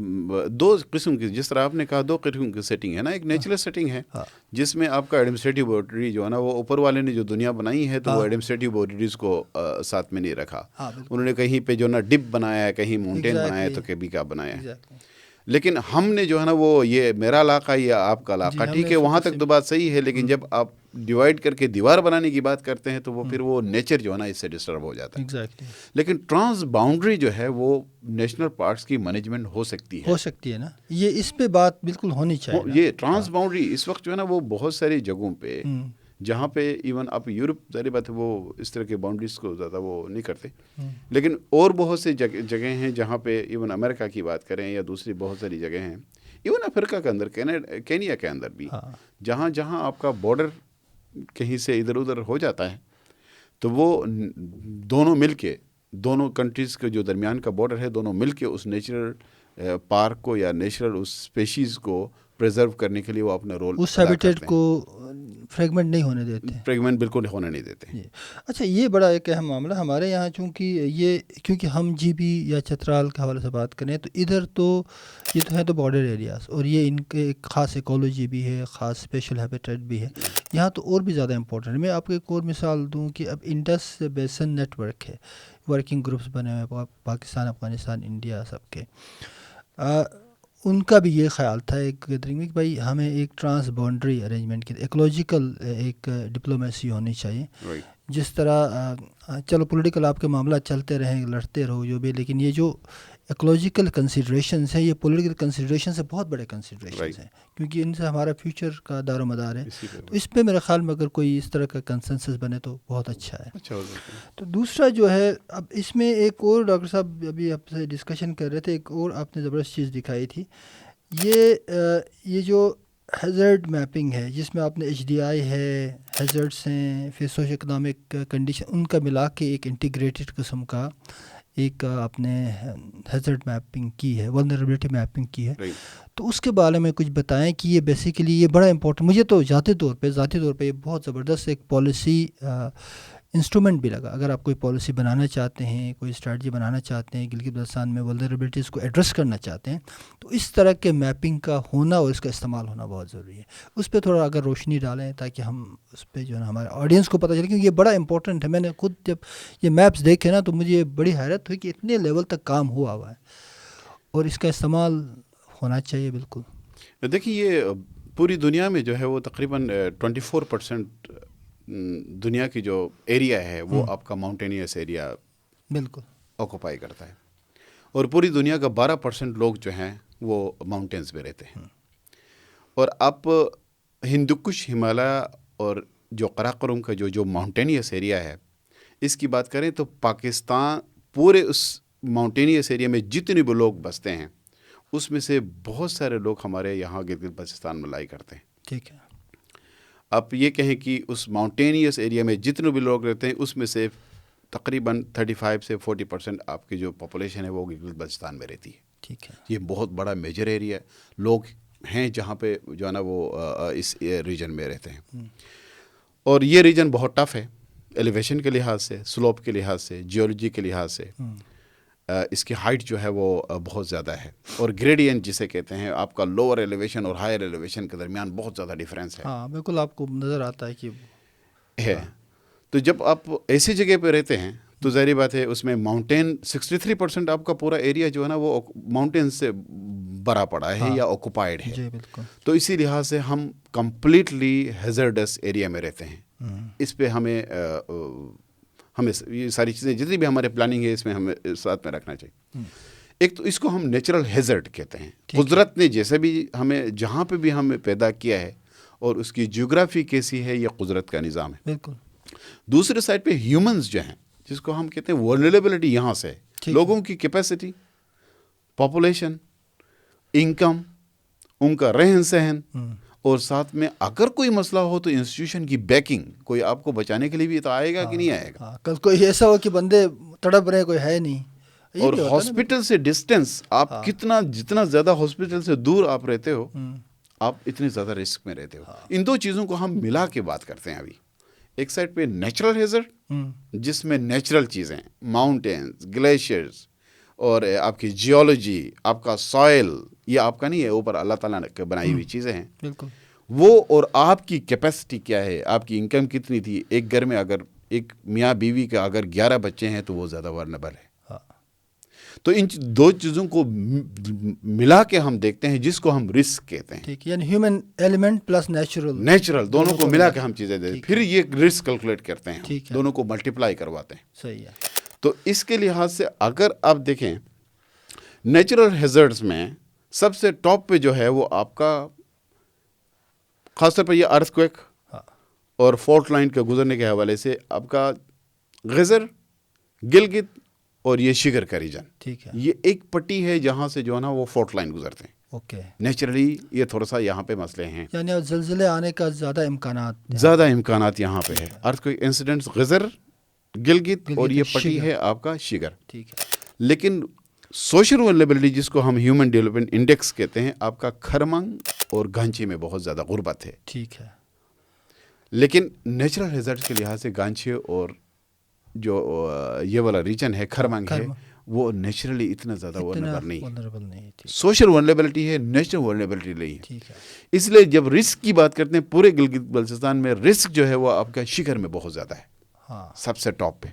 دو قسم کی، جس طرح آپ نے کہا دو قسم کی سیٹنگ ہے نا. ایک نیچرل سیٹنگ ہے جس میں آپ کا ایڈمنسٹریٹو باؤنڈری جو ہے نا وہ اوپر والے نے جو دنیا بنائی ہے تو وہ ایڈمنسٹریٹو باؤنڈریز کو ساتھ میں نہیں رکھا. انہوں نے کہیں پہ جو نا ڈپ بنایا ہے، کہیں ماؤنٹین بنایا ہے، تو کبھی کیا بنایا ہے. لیکن ہم نے جو ہے نا وہ یہ میرا علاقہ یا آپ کا علاقہ، ٹھیک ہے وہاں تک تو بات صحیح ہے، لیکن جب آپ ڈیوائڈ کر کے دیوار بنانے کی بات کرتے ہیں تو وہ پھر وہ نیچر جو ہے نا اس سے ڈسٹرب ہو جاتا ہے. لیکن ٹرانس باؤنڈری جو ہے وہ نیشنل پارکس کی مینجمنٹ ہو سکتی ہے نا. یہ اس پہ بات بالکل ہونی چاہیے. یہ ٹرانس باؤنڈری اس وقت جو ہے نا وہ بہت ساری جگہوں پہ، جہاں پہ ایون آپ یورپ ظاہر بات ہے وہ اس طرح کے باؤنڈریز کو زیادہ وہ نہیں کرتے، لیکن اور بہت سی جگہیں ہیں جہاں پہ ایون امریکہ کی بات کریں یا دوسری بہت ساری جگہیں ہیں، ایون افریقہ کے اندر، کینیا کے اندر بھی، جہاں جہاں آپ کا بارڈر کہیں سے ادھر ادھر ہو جاتا ہے تو وہ دونوں مل کے، دونوں کنٹریز کے جو درمیان کا بارڈر ہے، دونوں مل کے اس نیچرل پارک کو یا نیچرل اس اسپیشیز کو پریزرو کرنے کے لیے وہ اپنا رول، اس ہیبیٹیٹ کو فریگمنٹ نہیں ہونے دیتے، فریگمنٹ بالکل ہونے نہیں دیتے. اچھا، یہ بڑا ایک اہم معاملہ ہمارے یہاں، کیونکہ ہم جی بی یا چترال کے حوالے سے بات کریں تو ادھر تو یہ تو ہے تو بارڈر ایریاز، اور یہ ان کے ایک خاص ایکولوجی بھی ہے، خاص اسپیشل ہیبیٹیٹ بھی ہے. یہاں تو اور بھی زیادہ امپورٹنٹ ہے. میں آپ کو ایک اور مثال دوں کہ اب انڈس بیسن نیٹ ورک ہے، ورکنگ گروپس بنے ہوئے پاکستان، افغانستان، انڈیا سب کے. ان کا بھی یہ خیال تھا ایک گیدرنگ میں کہ بھائی ہمیں ایک ٹرانس باؤنڈری ارینجمنٹ کی، ایکولوجیکل ایک ڈپلومیسی ہونی چاہیے. جس طرح چلو پولیٹیکل آپ کے معاملہ چلتے رہیں، لڑتے رہو جو بھی، لیکن یہ جو ایکولوجیکل کنسیڈریشنز ہیں، یہ پولیٹیکل کنسیڈریشن سے بہت بڑے کنسیڈریشنز ہیں، کیونکہ ان سے ہمارا فیوچر کا دار و مدار ہے. تو اس پہ میرے خیال میں اگر کوئی اس طرح کا کنسنسس بنے تو بہت اچھا ہے. تو دوسرا جو ہے، اب اس میں ایک اور ڈاکٹر صاحب ابھی آپ سے ڈسکشن کر رہے تھے، ایک اور آپ نے زبردست چیز دکھائی تھی، یہ جو ہیزرڈ میپنگ ہے، جس میں آپ نے HDI ہے، ہیزرڈس ہیں، پھر سوشو اکنامک کنڈیشن، ان کا ملا کے ایک انٹیگریٹڈ قسم کا ایک آپ نے ہیزرڈ میپنگ کی ہے، ولنریبلٹی میپنگ کی ہے. تو اس کے بارے میں کچھ بتائیں کہ یہ بیسیکلی یہ بڑا امپورٹنٹ، مجھے تو ذاتی طور پہ یہ بہت زبردست ایک پالیسی انسٹرومنٹ بھی لگا. اگر آپ کوئی پالیسی بنانا چاہتے ہیں، کوئی اسٹریٹجی بنانا چاہتے ہیں، گلگت بلتستان میں ولنریبلٹیز کو ایڈریس کرنا چاہتے ہیں، تو اس طرح کے میپنگ کا ہونا اور اس کا استعمال ہونا بہت ضروری ہے. اس پہ تھوڑا اگر روشنی ڈالیں تاکہ ہم اس پہ جو ہے نا ہمارے آڈینس کو پتہ چلے، کیونکہ یہ بڑا امپورٹنٹ ہے. میں نے خود جب یہ میپس دیکھے نا تو مجھے بڑی حیرت ہوئی کہ اتنے لیول تک کام ہوا ہے اور اس کا استعمال ہونا چاہیے. بالکل دیکھیے یہ پوری دنیا میں جو ہے وہ تقریباً 24% دنیا کی جو ایریا ہے وہ آپ کا ماؤنٹینیس ایریا بالکل آکوپائی کرتا ہے، اور پوری دنیا کا 12% لوگ جو ہیں وہ ماؤنٹینز میں رہتے ہیں. اور آپ ہندوکش، ہمالیہ اور جو قراقرم کا جو ماؤنٹینیس ایریا ہے اس کی بات کریں تو پاکستان پورے اس ماؤنٹینیس ایریا میں جتنے بھی لوگ بستے ہیں اس میں سے بہت سارے لوگ ہمارے یہاں گلگت بلتستان میں لائی کرتے ہیں. ٹھیک ہے. آپ یہ کہیں کہ اس ماؤنٹینیس ایریا میں جتنے بھی لوگ رہتے ہیں اس میں سے تقریباً 35 سے 40% آپ کی جو پاپولیشن ہے وہ گلگت بلتستان میں رہتی ہے. ٹھیک ہے. یہ بہت بڑا میجر ایریا ہے، لوگ ہیں جہاں پہ جو ہے نا وہ اس ریجن میں رہتے ہیں. اور یہ ریجن بہت ٹف ہے ایلیویشن کے لحاظ سے، سلوپ کے لحاظ سے، جیولوجی کے لحاظ سے. اس کی ہائٹ جو ہے وہ بہت زیادہ ہے، اور گریڈینٹ جسے کہتے ہیں آپ کا لوور ایلیویشن اور ہائر ایلیویشن کے درمیان بہت زیادہ ڈیفرینس ہے. ہاں بالکل، آپ کو نظر آتا ہے کہ ہے. تو جب آپ ایسی جگہ پہ رہتے ہیں تو ظاہری بات ہے اس میں ماؤنٹین 63% آپ کا پورا ایریا جو ہے نا وہ ماؤنٹین سے بھرا پڑا ہے یا آکوپائڈ ہے. جی بالکل. تو اسی لحاظ سے ہم کمپلیٹلی ہیزرڈس ایریا میں رہتے ہیں. اس پہ ہمیں یہ ساری چیزیں جتنی بھی ہمارے پلاننگ ہے اس میں ہمیں ساتھ میں رکھنا چاہیے. ایک تو اس کو ہم نیچرل ہیزرڈ کہتے ہیں. قدرت نے جیسے بھی ہمیں جہاں پہ بھی ہمیں پیدا کیا ہے اور اس کی جیوگرافی کیسی ہے یہ قدرت کا نظام ہے. بالکل. دوسرے سائڈ پہ ہیومنز جو ہیں جس کو ہم کہتے ہیں ورنریبلٹی، یہاں سے لوگوں کی کیپیسٹی، پاپولیشن، انکم، ان کا رہن سہن، اور ساتھ میں اگر کوئی مسئلہ ہو تو انسٹیٹیوشن کی بیکنگ، کوئی آپ کو بچانے کے لیے بھی تو آئے گا کہ نہیں آئے گا. کل کوئی ایسا ہو کہ بندے تڑپ رہے کوئی ہے نہیں. اور ہاسپٹل سے ڈسٹینس آپ جتنا زیادہ ہاسپٹل سے دور آپ رہتے ہو آپ اتنے زیادہ رسک میں رہتے ہو. ان دو چیزوں کو ہم ملا کے بات کرتے ہیں. ابھی ایک سائڈ پہ نیچرل ہیزرڈ جس میں نیچرل چیزیں، ماؤنٹینز، گلیشیئرز، اور آپ کی جیولوجی، آپ کا سوائل، یہ آپ کا نہیں ہے، اوپر اللہ تعالیٰ نے بنائی ہوئی چیزیں ہیں. بالکل. وہ اور آپ کی کیپیسٹی کیا ہے، آپ کی انکم کتنی تھی. ایک گھر میں اگر ایک میاں بیوی کے اگر 11 بچے ہیں تو وہ زیادہ ورنیبل ہے. تو ان دو چیزوں کو ملا کے ہم دیکھتے ہیں جس کو ہم رسک کہتے ہیں. ٹھیک، یعنی ہیومن ایلیمنٹ پلس نیچرل دونوں کو ملا کے ہم چیزیں دیتے ہیں. پھر یہ رسک کیلکولیٹ کرتے ہیں، دونوں کو ملٹیپلائی کرواتے ہیں. صحیح ہے. تو اس کے لحاظ سے اگر آپ دیکھیں نیچرل ہیزرڈز میں سب سے ٹاپ پہ جو ہے وہ آپ کا خاص طور پر یہ ارتھ کویک اور فالٹ لائن کے گزرنے کے حوالے سے آپ کا غزر، گلگت اور یہ شگر کا ریجن. ٹھیک ہے. یہ ایک پٹی ہے جہاں سے جو ہے نا وہ فالٹ لائن گزرتے ہیں. اوکے. نیچرلی یہ تھوڑا سا یہاں پہ مسئلے ہیں، یعنی زلزلے آنے کا زیادہ امکانات یہاں پہ ہے. ارتھ کویک انسیڈنٹس غزر، گلگت اور یہ پٹی ہے آپ کا شگر. ٹھیک ہے. لیکن سوشل ورنریبلٹی جس کو ہم ہیومن ڈیولپمنٹ انڈیکس کہتے ہیں آپ کا کھرمنگ اور گانچی میں بہت زیادہ غربت ہے. ٹھیک ہے. لیکن نیچرل ہیزرڈ کے لحاظ سے گانچے اور جو یہ والا ریجن ہے کھرمنگ ہے وہ نیچرلی اتنا زیادہ ورنریبل نہیں ہے. سوشل ورنریبلٹی ہے، نیچرل ورنریبلٹی نہیں ہے. اس لیے جب رسک کی بات کرتے ہیں پورے گلگت بلتستان میں رسک جو ہے وہ آپ کا شگر میں بہت زیادہ ہے، سب سے ٹاپ پہ،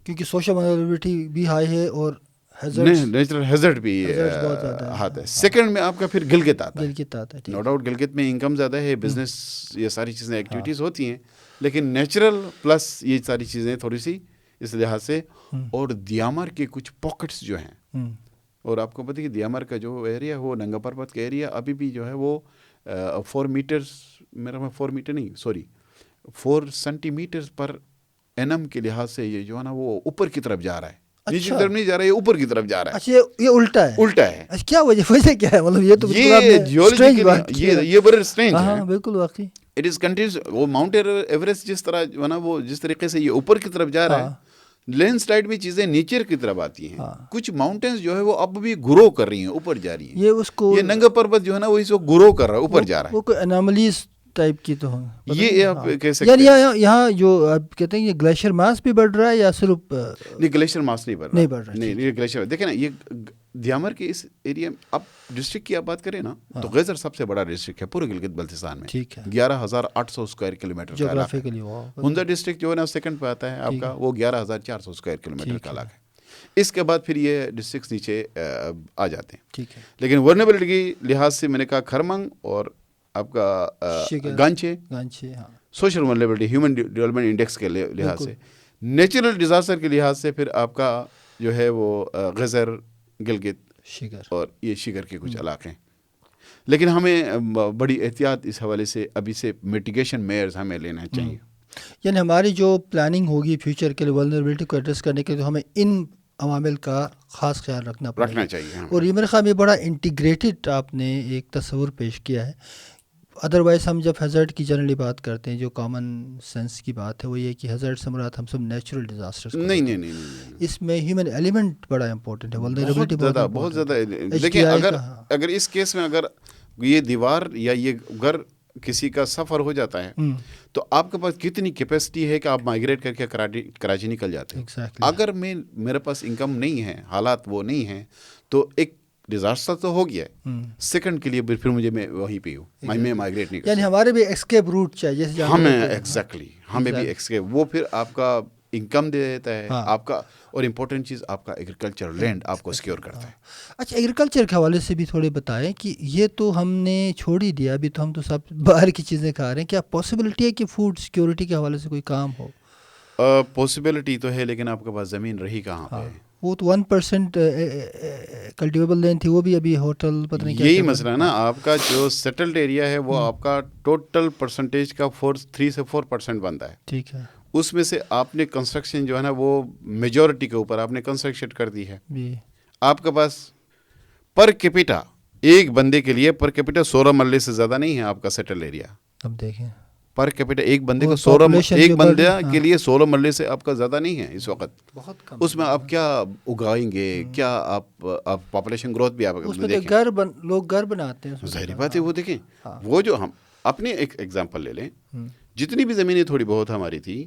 کیونکہ سوشل ورنریبلٹی بھی ہائی ہے اور نیچرل ہیزرڈ بھی آتا ہے. سیکنڈ میں آپ کا پھر گلگت آتا ہے. نو ڈاؤٹ گلگت میں انکم زیادہ ہے، بزنس، یہ ساری چیزیں ایکٹیویٹیز ہوتی ہیں، لیکن نیچرل پلس یہ ساری چیزیں تھوڑی سی اس لحاظ سے. اور دیامر کے کچھ پاکٹس جو ہیں، اور آپ کو پتہ ہے کہ دیامر کا جو ایریا وہ ننگا پربت کا ایریا ابھی بھی جو ہے وہ 4 میٹرز، میرا 4 میٹر نہیں، سوری 4 سینٹی میٹرز پر اینم کے لحاظ سے یہ جو ہے نا وہ اوپر کی طرف جا رہا ہے. نیچے کی طرف نہیں جا رہا ہے، یہ اوپر کی طرف جا رہا ہے. اچھا یہ الٹا ہے. کیا وجہ کیا ہے؟ مطلب یہ تو یہ بڑا اسٹرینج ہے. بالکل واقعی اٹ از کنٹینیوس. وہ ماؤنٹ ایوریسٹ جس طرح جو ہے نا وہ جس طریقے سے یہ اوپر کی طرف جا رہا ہے، لینڈ سلائڈ میں چیزیں نیچر کی طرف آتی ہیں. کچھ ماؤنٹینز جو ہے وہ اب بھی گرو کر رہی ہیں، اوپر جا رہی ہیں. یہ ننگا پربت جو ہے نا وہ اس وقت گرو کر رہا ہے، اوپر جا رہا ہے. وہ کوئی اناملیز ٹائپ کی تو یہ آپ کہہ سکتے ہیں. یعنی یہاں جو آپ کہتے ہیں یہ گلیشیئر ماس بھی بڑھ رہا ہے یا صرف نہیں؟ گلیشیئر ماس نہیں بڑھ رہا. نہیں، یہ گلیشیئر دیکھیں نا، یہ دیامر کے اس ایریا میں اب ڈسٹرکٹ کی آپ بات کریں نا تو غزر سب سے بڑا ڈسٹرکٹ ہے پورے گلگت بلتستان میں. 11,800 اسکوائر کلومیٹر کا علاقہ ہے. ہنزا ڈسٹرکٹ جو ہے نا سیکنڈ پہ آتا ہے آپ کا، وہ 11,400 اسکوائر کلومیٹر کا علاقہ ہے. اس کے بعد پھر یہ ڈسٹرکٹس نیچے آ جاتے ہیں. ٹھیک ہے. لیکن ورنیبلٹی کی لحاظ سے میں نے کہا کھرمنگ اور آپ کا گانچے, ہاں, سوشل ورنیبلٹی ہیومن ڈیولپمنٹ انڈیکس کے لحاظ سے, نیچرل ڈیزاسٹر کے لحاظ سے پھر آپ کا جو ہے وہ غزر, گلگت اور یہ شگر کے کچھ علاقے ہیں. لیکن ہمیں بڑی احتیاط اس حوالے سے ابھی سے میٹیگیشن میئرز ہمیں لینا چاہیے. یعنی ہماری جو پلاننگ ہوگی فیوچر کے لیے ولنریبلٹی کو ایڈریس کرنے کے لیے ہمیں ان عوامل کا خاص خیال رکھنا چاہیے. اور یہ میرے خیال میں بڑا انٹیگریٹڈ آپ نے ایک تصور پیش کیا ہے. ادروائز ہم جب ہیزارڈ کی جنرلی بات کرتے ہیں جو کامن سینس کی بات ہے وہ یہ کہ ہیزارڈ سے مراد ہم سب نیچرل ڈیزاسٹرز نہیں, اس میں ہیومن ایلیمنٹ بڑا امپورٹنٹ ہے, ولنریبلٹی بہت زیادہ. دیکھیں اگر اس کیس میں اگر یہ دیوار یا یہ گھر کسی کا سفر ہو جاتا ہے تو آپ کے پاس کتنی کیپیسٹی ہے کہ آپ مائگریٹ کر کے کراچی نکل جاتے ہیں. اگر میرے پاس انکم نہیں ہے, حالات وہ نہیں ہیں, تو ایک ڈیزاسٹر تو ہو گیا ہے, سیکنڈ کے لیے پھر مجھے میں وہیں پہ ہوں, میں مائگریٹ نہیں کر یعنی ہمارے بھی ایسکیپ روٹ چاہیے ہمیں. ایگزیکٹلی ہمیں بھی ایسکیپ, وہ پھر آپ کا انکم دے دیتا ہے آپ کا, اور امپورٹنٹ چیز آپ کا ایگریکلچر لینڈ آپ کو سیکیور کرتا ہے. اچھا, ایگریکلچر کے حوالے سے بھی تھوڑے بتائیں کہ یہ تو ہم نے چھوڑ ہی دیا, ابھی تو ہم تو سب باہر کی چیزیں کھا رہے ہیں, کیا پاسبلٹی ہے کہ فوڈ سیکیورٹی کے حوالے سے کوئی کام ہو؟ پاسبلٹی تو ہے, لیکن آپ کے پاس زمین رہی کہاں پہ؟ وہ تو 1% کلٹیویبل لینڈ تھی, وہ بھی ابھی ہوٹل پتہ نہیں کیا. یہی مسئلہ ہے نا, آپ کا جو سیٹلڈ ایریا ہے وہ آپ کا ٹوٹل پرسنٹیج کا 3 سے 4% بنتا ہے. ٹھیک ہے. اس میں سے آپ نے کنسٹرکشن جو ہے نا وہ میجورٹی کے اوپر آپ نے کنسٹرکشن کر دی ہے. آپ کے پاس پر کیپیٹا ایک بندے کے لیے پر کیپیٹا 16 مرلے سے زیادہ نہیں ہے آپ کا سیٹل ایریا. اب دیکھیں پر کیپیٹا ایک بندے کا 16 ایک بندے کے لیے 16 مرلے سے آپ کا زیادہ نہیں ہے اس وقت. بہت کم. اس میں آپ کیا اگائیں گے, کیا آپ پاپولیشن گروتھ بھی آپ دیکھیں, لوگ گھر بناتے ہیں. ظاہری بات ہے, وہ دیکھیں وہ جو ہم اپنی ایک ایگزامپل لے لیں, جتنی بھی زمینیں تھوڑی بہت ہماری تھی,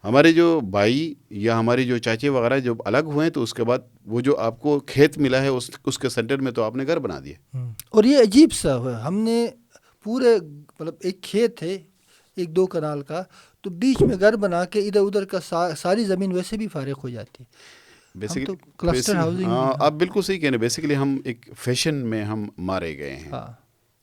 ہمارے جو بھائی یا ہمارے جو چاچے وغیرہ جب الگ ہوئے تو اس کے بعد وہ جو آپ کو کھیت ملا ہے اس کے سینٹر میں تو آپ نے گھر بنا دیا. اور یہ عجیب سا ہوا, ہم نے پورے مطلب ایک کھیت ہے 1-2 کنال کا, تو بیچ میں گھر بنا کے ادھر ادھر کا ساری زمین ویسے بھی فارغ ہو جاتی ہے. Cluster housing. آپ بالکل صحیح کہہ رہے ہیں. بیسیکلی ہم ایک فیشن میں ہم مارے گئے ہیں,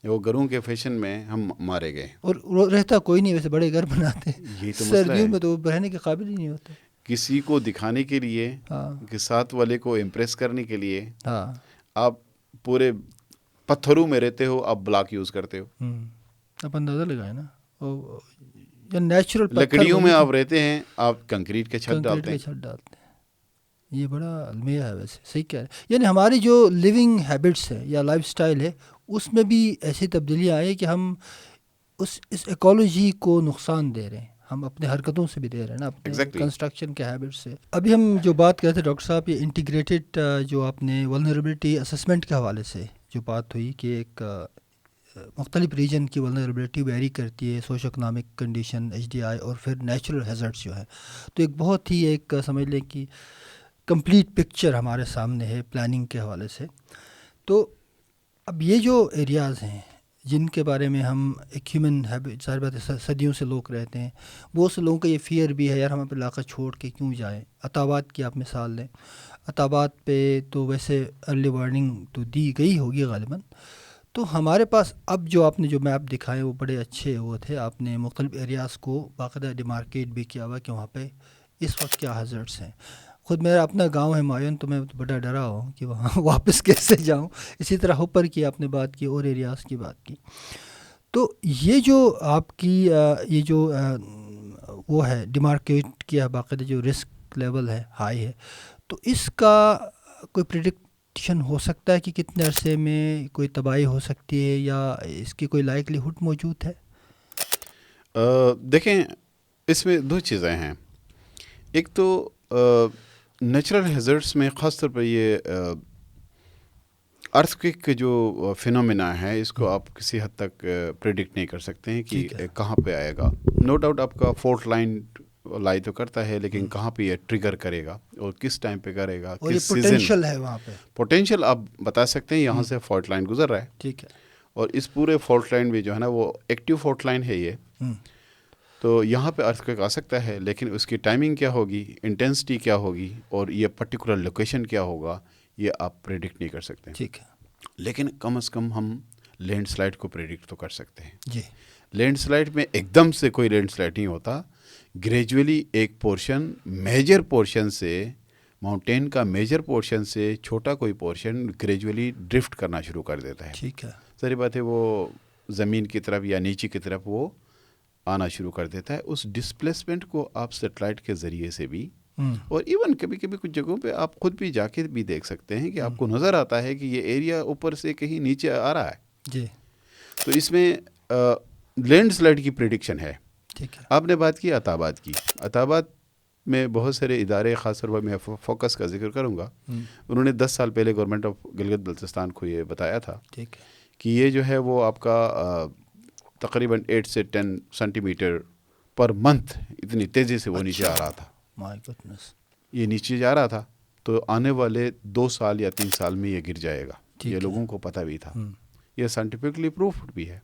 وہ گھروں کے فیشن میں ہم مارے گئے. اور رہتا کوئی نہیں, ویسے بڑے گھر بناتے ہیں, سردیوں میں تو رہنے کے قابل ہی نہیں ہوتے. کسی کو دکھانے کے لیے, کہ ساتھ والے کو امپریس کرنے کے لیے آپ پورے پتھروں میں رہتے ہو, آپ بلاک یوز کرتے ہو. آپ اندازہ لگائیں نا, نیچرل لکڑیوں میں آپ رہتے ہیں, آپ کنکریٹ کے چھت ڈالتے ہیں. یہ بڑا المیہ ہے ویسے, صحیح کہہ رہے ہیں. یعنی ہماری جو لیونگ ہیبٹس ہے یا لائف سٹائل ہے اس میں بھی ایسی تبدیلیاں آئی کہ ہم اس ایکولوجی کو نقصان دے رہے ہیں, ہم اپنے حرکتوں سے بھی دے رہے ہیں نا, اپنے کنسٹرکشن کے ہیبٹ سے. ابھی ہم جو بات کر رہے تھے ڈاکٹر صاحب, یہ انٹیگریٹڈ جو آپ نے ولنریبلٹی اسسمنٹ کے حوالے سے جو بات ہوئی کہ ایک مختلف ریجن کی ولنریبلٹی ویری کرتی ہے, سوشو اکنامک کنڈیشن, HDI اور پھر نیچرل ہیزرڈس جو ہے, تو ایک بہت ہی ایک سمجھ لیں کہ کمپلیٹ پکچر ہمارے سامنے ہے پلاننگ کے حوالے سے. تو اب یہ جو ایریاز ہیں جن کے بارے میں ہم ایک ہیومن ہیبٹ, ظاہر بات ہے صدیوں سے لوگ رہتے ہیں, بہت سے لوگوں کا یہ فیئر بھی ہے یار ہم اپنا علاقہ چھوڑ کے کیوں جائیں. عطابات کی آپ مثال لیں, عطابات پہ تو ویسے ارلی وارننگ تو دی گئی ہوگی غالباً, تو ہمارے پاس اب جو آپ نے جو میپ دکھائے وہ بڑے اچھے وہ تھے, آپ نے مختلف ایریاز کو باقاعدہ ڈیمارکیٹ بھی کیا ہوا کہ وہاں پہ اس وقت کیا ہیزرڈس ہیں. خود میرا اپنا گاؤں ہے معین, تو میں بڑا ڈرا ہوں کہ وہاں واپس کیسے جاؤں. اسی طرح ہوپر کی آپ نے بات کی, اور ایریاز کی بات کی. تو یہ جو آپ کی یہ جو وہ ہے ڈیمارکیٹ کیا باقاعدہ جو رسک لیول ہے ہائی ہے, تو اس کا کوئی پریڈکشن ہو سکتا ہے کہ کتنے عرصے میں کوئی تباہی ہو سکتی ہے, یا اس کی کوئی لائکلیہڈ موجود ہے؟ دیکھیں اس میں 2 چیزیں ہیں. ایک تو نیچرل ہیزرڈس میں خاص طور پہ یہ ارتھکویک کے جو فینومینا ہے اس کو آپ کسی حد تک پریڈکٹ نہیں کر سکتے ہیں کہ کہاں پہ آئے گا. نو ڈاؤٹ آپ کا فالٹ لائن لائی تو کرتا ہے, لیکن کہاں پہ یہ ٹریگر کرے گا اور کس ٹائم پہ کرے گا, کس سیزن. پوٹینشیل ہے وہاں پہ, پوٹینشیل آپ بتا سکتے ہیں. یہاں سے فالٹ لائن گزر رہا ہے, ٹھیک ہے, اور اس پورے فالٹ لائن بھی جو ہے نا وہ ایکٹیو فالٹ لائن ہے یہ. تو یہاں پہ ارتھ کویک آ سکتا ہے، لیکن اس کی ٹائمنگ کیا ہوگی، انٹینسٹی کیا ہوگی، اور یہ پرٹیکولر لوکیشن کیا ہوگا، یہ آپ پریڈکٹ نہیں کر سکتے. ٹھیک ہے. لیکن کم از کم ہم لینڈ سلائڈ کو پریڈکٹ تو کر سکتے ہیں. جی. لینڈ سلائڈ میں ایک دم سے کوئی لینڈ سلائڈ نہیں ہوتا، گریجولی ایک پورشن، میجر پورشن سے، ماؤنٹین کا میجر پورشن سے چھوٹا کوئی پورشن گریجولی ڈرفٹ کرنا شروع کر دیتا ہے. ٹھیک ہے. ظاہر بات ہے وہ زمین کی طرف یا نیچے کی طرف وہ آنا شروع کر دیتا ہے. اس ڈسپلیسمنٹ کو آپ سیٹلائٹ کے ذریعے سے بھی، اور ایون کبھی کبھی کچھ جگہوں پہ آپ خود بھی جا کے بھی دیکھ سکتے ہیں کہ آپ کو نظر آتا ہے کہ یہ ایریا اوپر سے کہیں نیچے آ رہا ہے. جی. تو اس میں لینڈ سلائڈ کی پریڈکشن ہے. ٹھیک ہے. آپ نے بات کی عطابات کی. عطابات میں بہت سارے ادارے، خاص طور پر میں فوکس کا ذکر کروں گا. انہوں نے 10 سال پہلے گورنمنٹ آف گلگت بلتستان کو یہ بتایا تھا کہ یہ جو ہے وہ آپ کا تقریباً 8 سے 10 سینٹی میٹر پر منتھ اتنی تیزی سے وہ نیچے آ رہا تھا. یہ نیچے جا رہا تھا، تو آنے والے 2 سال یا 3 سال میں یہ گر جائے گا. یہ لوگوں کو پتہ بھی تھا، یہ سائنٹیفکلی پروفڈ بھی ہے.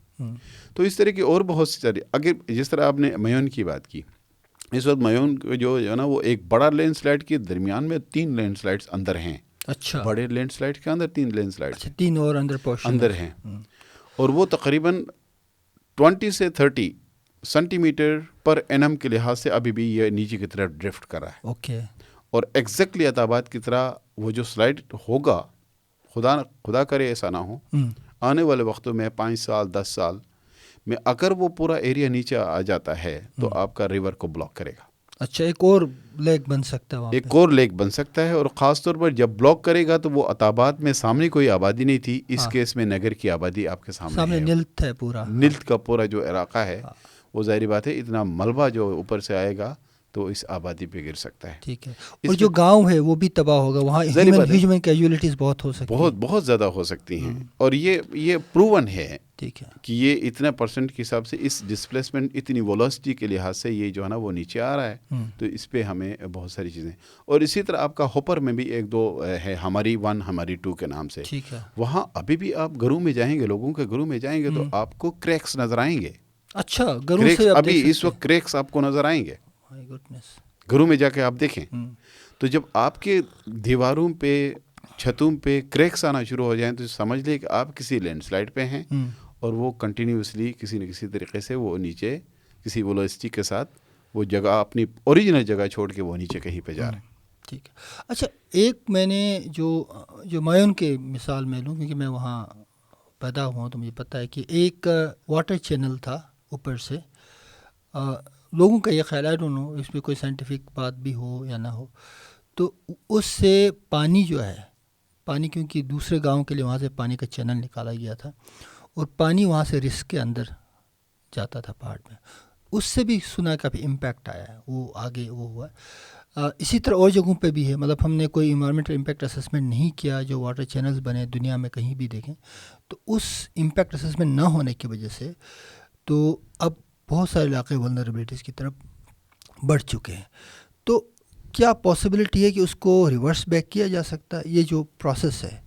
تو اس طرح کی اور بہت سی ساری، اگر جس طرح آپ نے میون کی بات کی، اس وقت میون جو ہے نا وہ ایک بڑا لینڈ سلائڈ کے درمیان میں 3 لینڈ سلائڈس اندر ہیں. اچھا. بڑے لینڈ سلائڈ کے اندر 3 لینڈ سلائڈس، 3 اور اندر ہیں، اور وہ تقریباً 20 سے 30 سینٹی میٹر پر اینم کے لحاظ سے ابھی بھی یہ نیچے کی طرف ڈرفٹ کر رہا ہے. اوکے. اور ایگزیکٹلی عطابات کی طرح وہ جو سلائڈ ہوگا، خدا کرے ایسا نہ ہو، آنے والے وقتوں میں 5 سال 10 سال میں اگر وہ پورا ایریا نیچے آ جاتا ہے تو آپ کا ریور کو بلاک کرے گا. اچھا. ایک اور لیک بن سکتا ہے وہاں، ایک اور لیک بن سکتا ہے. اور خاص طور پر جب بلاک کرے گا تو وہ عطابات میں سامنے کوئی آبادی نہیں تھی، اس کیس میں نگر کی آبادی آپ کے سامنے ہے. نلت ہے پورا، نلت کا پورا جو علاقہ ہے وہ ظاہری بات ہے اتنا ملبہ جو اوپر سے آئے گا تو اس آبادی پہ گر سکتا ہے. ٹھیک ہے. اور جو گاؤں ہے وہ بھی تباہ ہوگا، وہاں ہیومن کیجولیٹیز بہت ہو سکتی ہیں، بہت زیادہ ہو سکتی ہیں. اور یہ پروون ہے. ٹھیک ہے. کہ یہ اتنا پرسنٹ کے حساب سے اس ڈسپلیسمنٹ اتنی ویلوسٹی کے لحاظ سے یہ جو ہے نا وہ نیچے آ رہا ہے. تو اس پہ ہمیں بہت ساری چیزیں. اور اسی طرح آپ کا ہوپر میں بھی 1-2 ہے، ہماری 1 ہماری 2 کے نام سے. ٹھیک ہے. وہاں ابھی بھی آپ گھروں میں جائیں گے، لوگوں کے گھروں میں جائیں گے تو آپ کو کریکس نظر آئیں گے. اچھا. گھروں سے ابھی اس وقت کریکس آپ کو نظر آئیں گے. گھروں میں جا کے آپ دیکھیں تو جب آپ کے دیواروں پہ، چھتوں پہ کریکس آنا شروع ہو جائیں تو سمجھ لیں کہ آپ کسی لینڈ سلائڈ پہ ہیں، اور وہ کنٹینیوسلی کسی نہ کسی طریقے سے وہ نیچے کسی ویلوسٹی کے ساتھ وہ جگہ، اپنی اوریجنل جگہ چھوڑ کے وہ نیچے کہیں پہ جا رہے ہیں. ٹھیک ہے. اچھا. ایک میں نے جو میون کے مثال میں لوں، کیونکہ میں وہاں پیدا ہوا تو مجھے پتہ ہے کہ ایک واٹر چینل تھا اوپر سے. لوگوں کا یہ خیال ہے، ڈونٹ نو اس میں کوئی سائنٹیفک بات بھی ہو یا نہ ہو، تو اس سے پانی جو ہے، پانی کیونکہ دوسرے گاؤں کے لیے وہاں سے پانی کا چینل نکالا گیا تھا، اور پانی وہاں سے رسک کے اندر جاتا تھا پہاڑ میں. اس سے بھی سنا کافی امپیکٹ آیا ہے، وہ آگے وہ ہوا. اسی طرح اور جگہوں پہ بھی ہے. مطلب ہم نے کوئی انوائرمنٹل امپیکٹ اسسمنٹ نہیں کیا، جو واٹر چینلز بنے دنیا میں کہیں بھی دیکھیں تو اس امپیکٹ اسسمنٹ نہ ہونے کی وجہ سے تو اب بہت سارے علاقے ولنریبلٹیز کی طرف بڑھ چکے ہیں. تو کیا پاسبلٹی ہے کہ اس کو ریورس بیک کیا جا سکتا ہے؟ یہ جو پروسیس ہے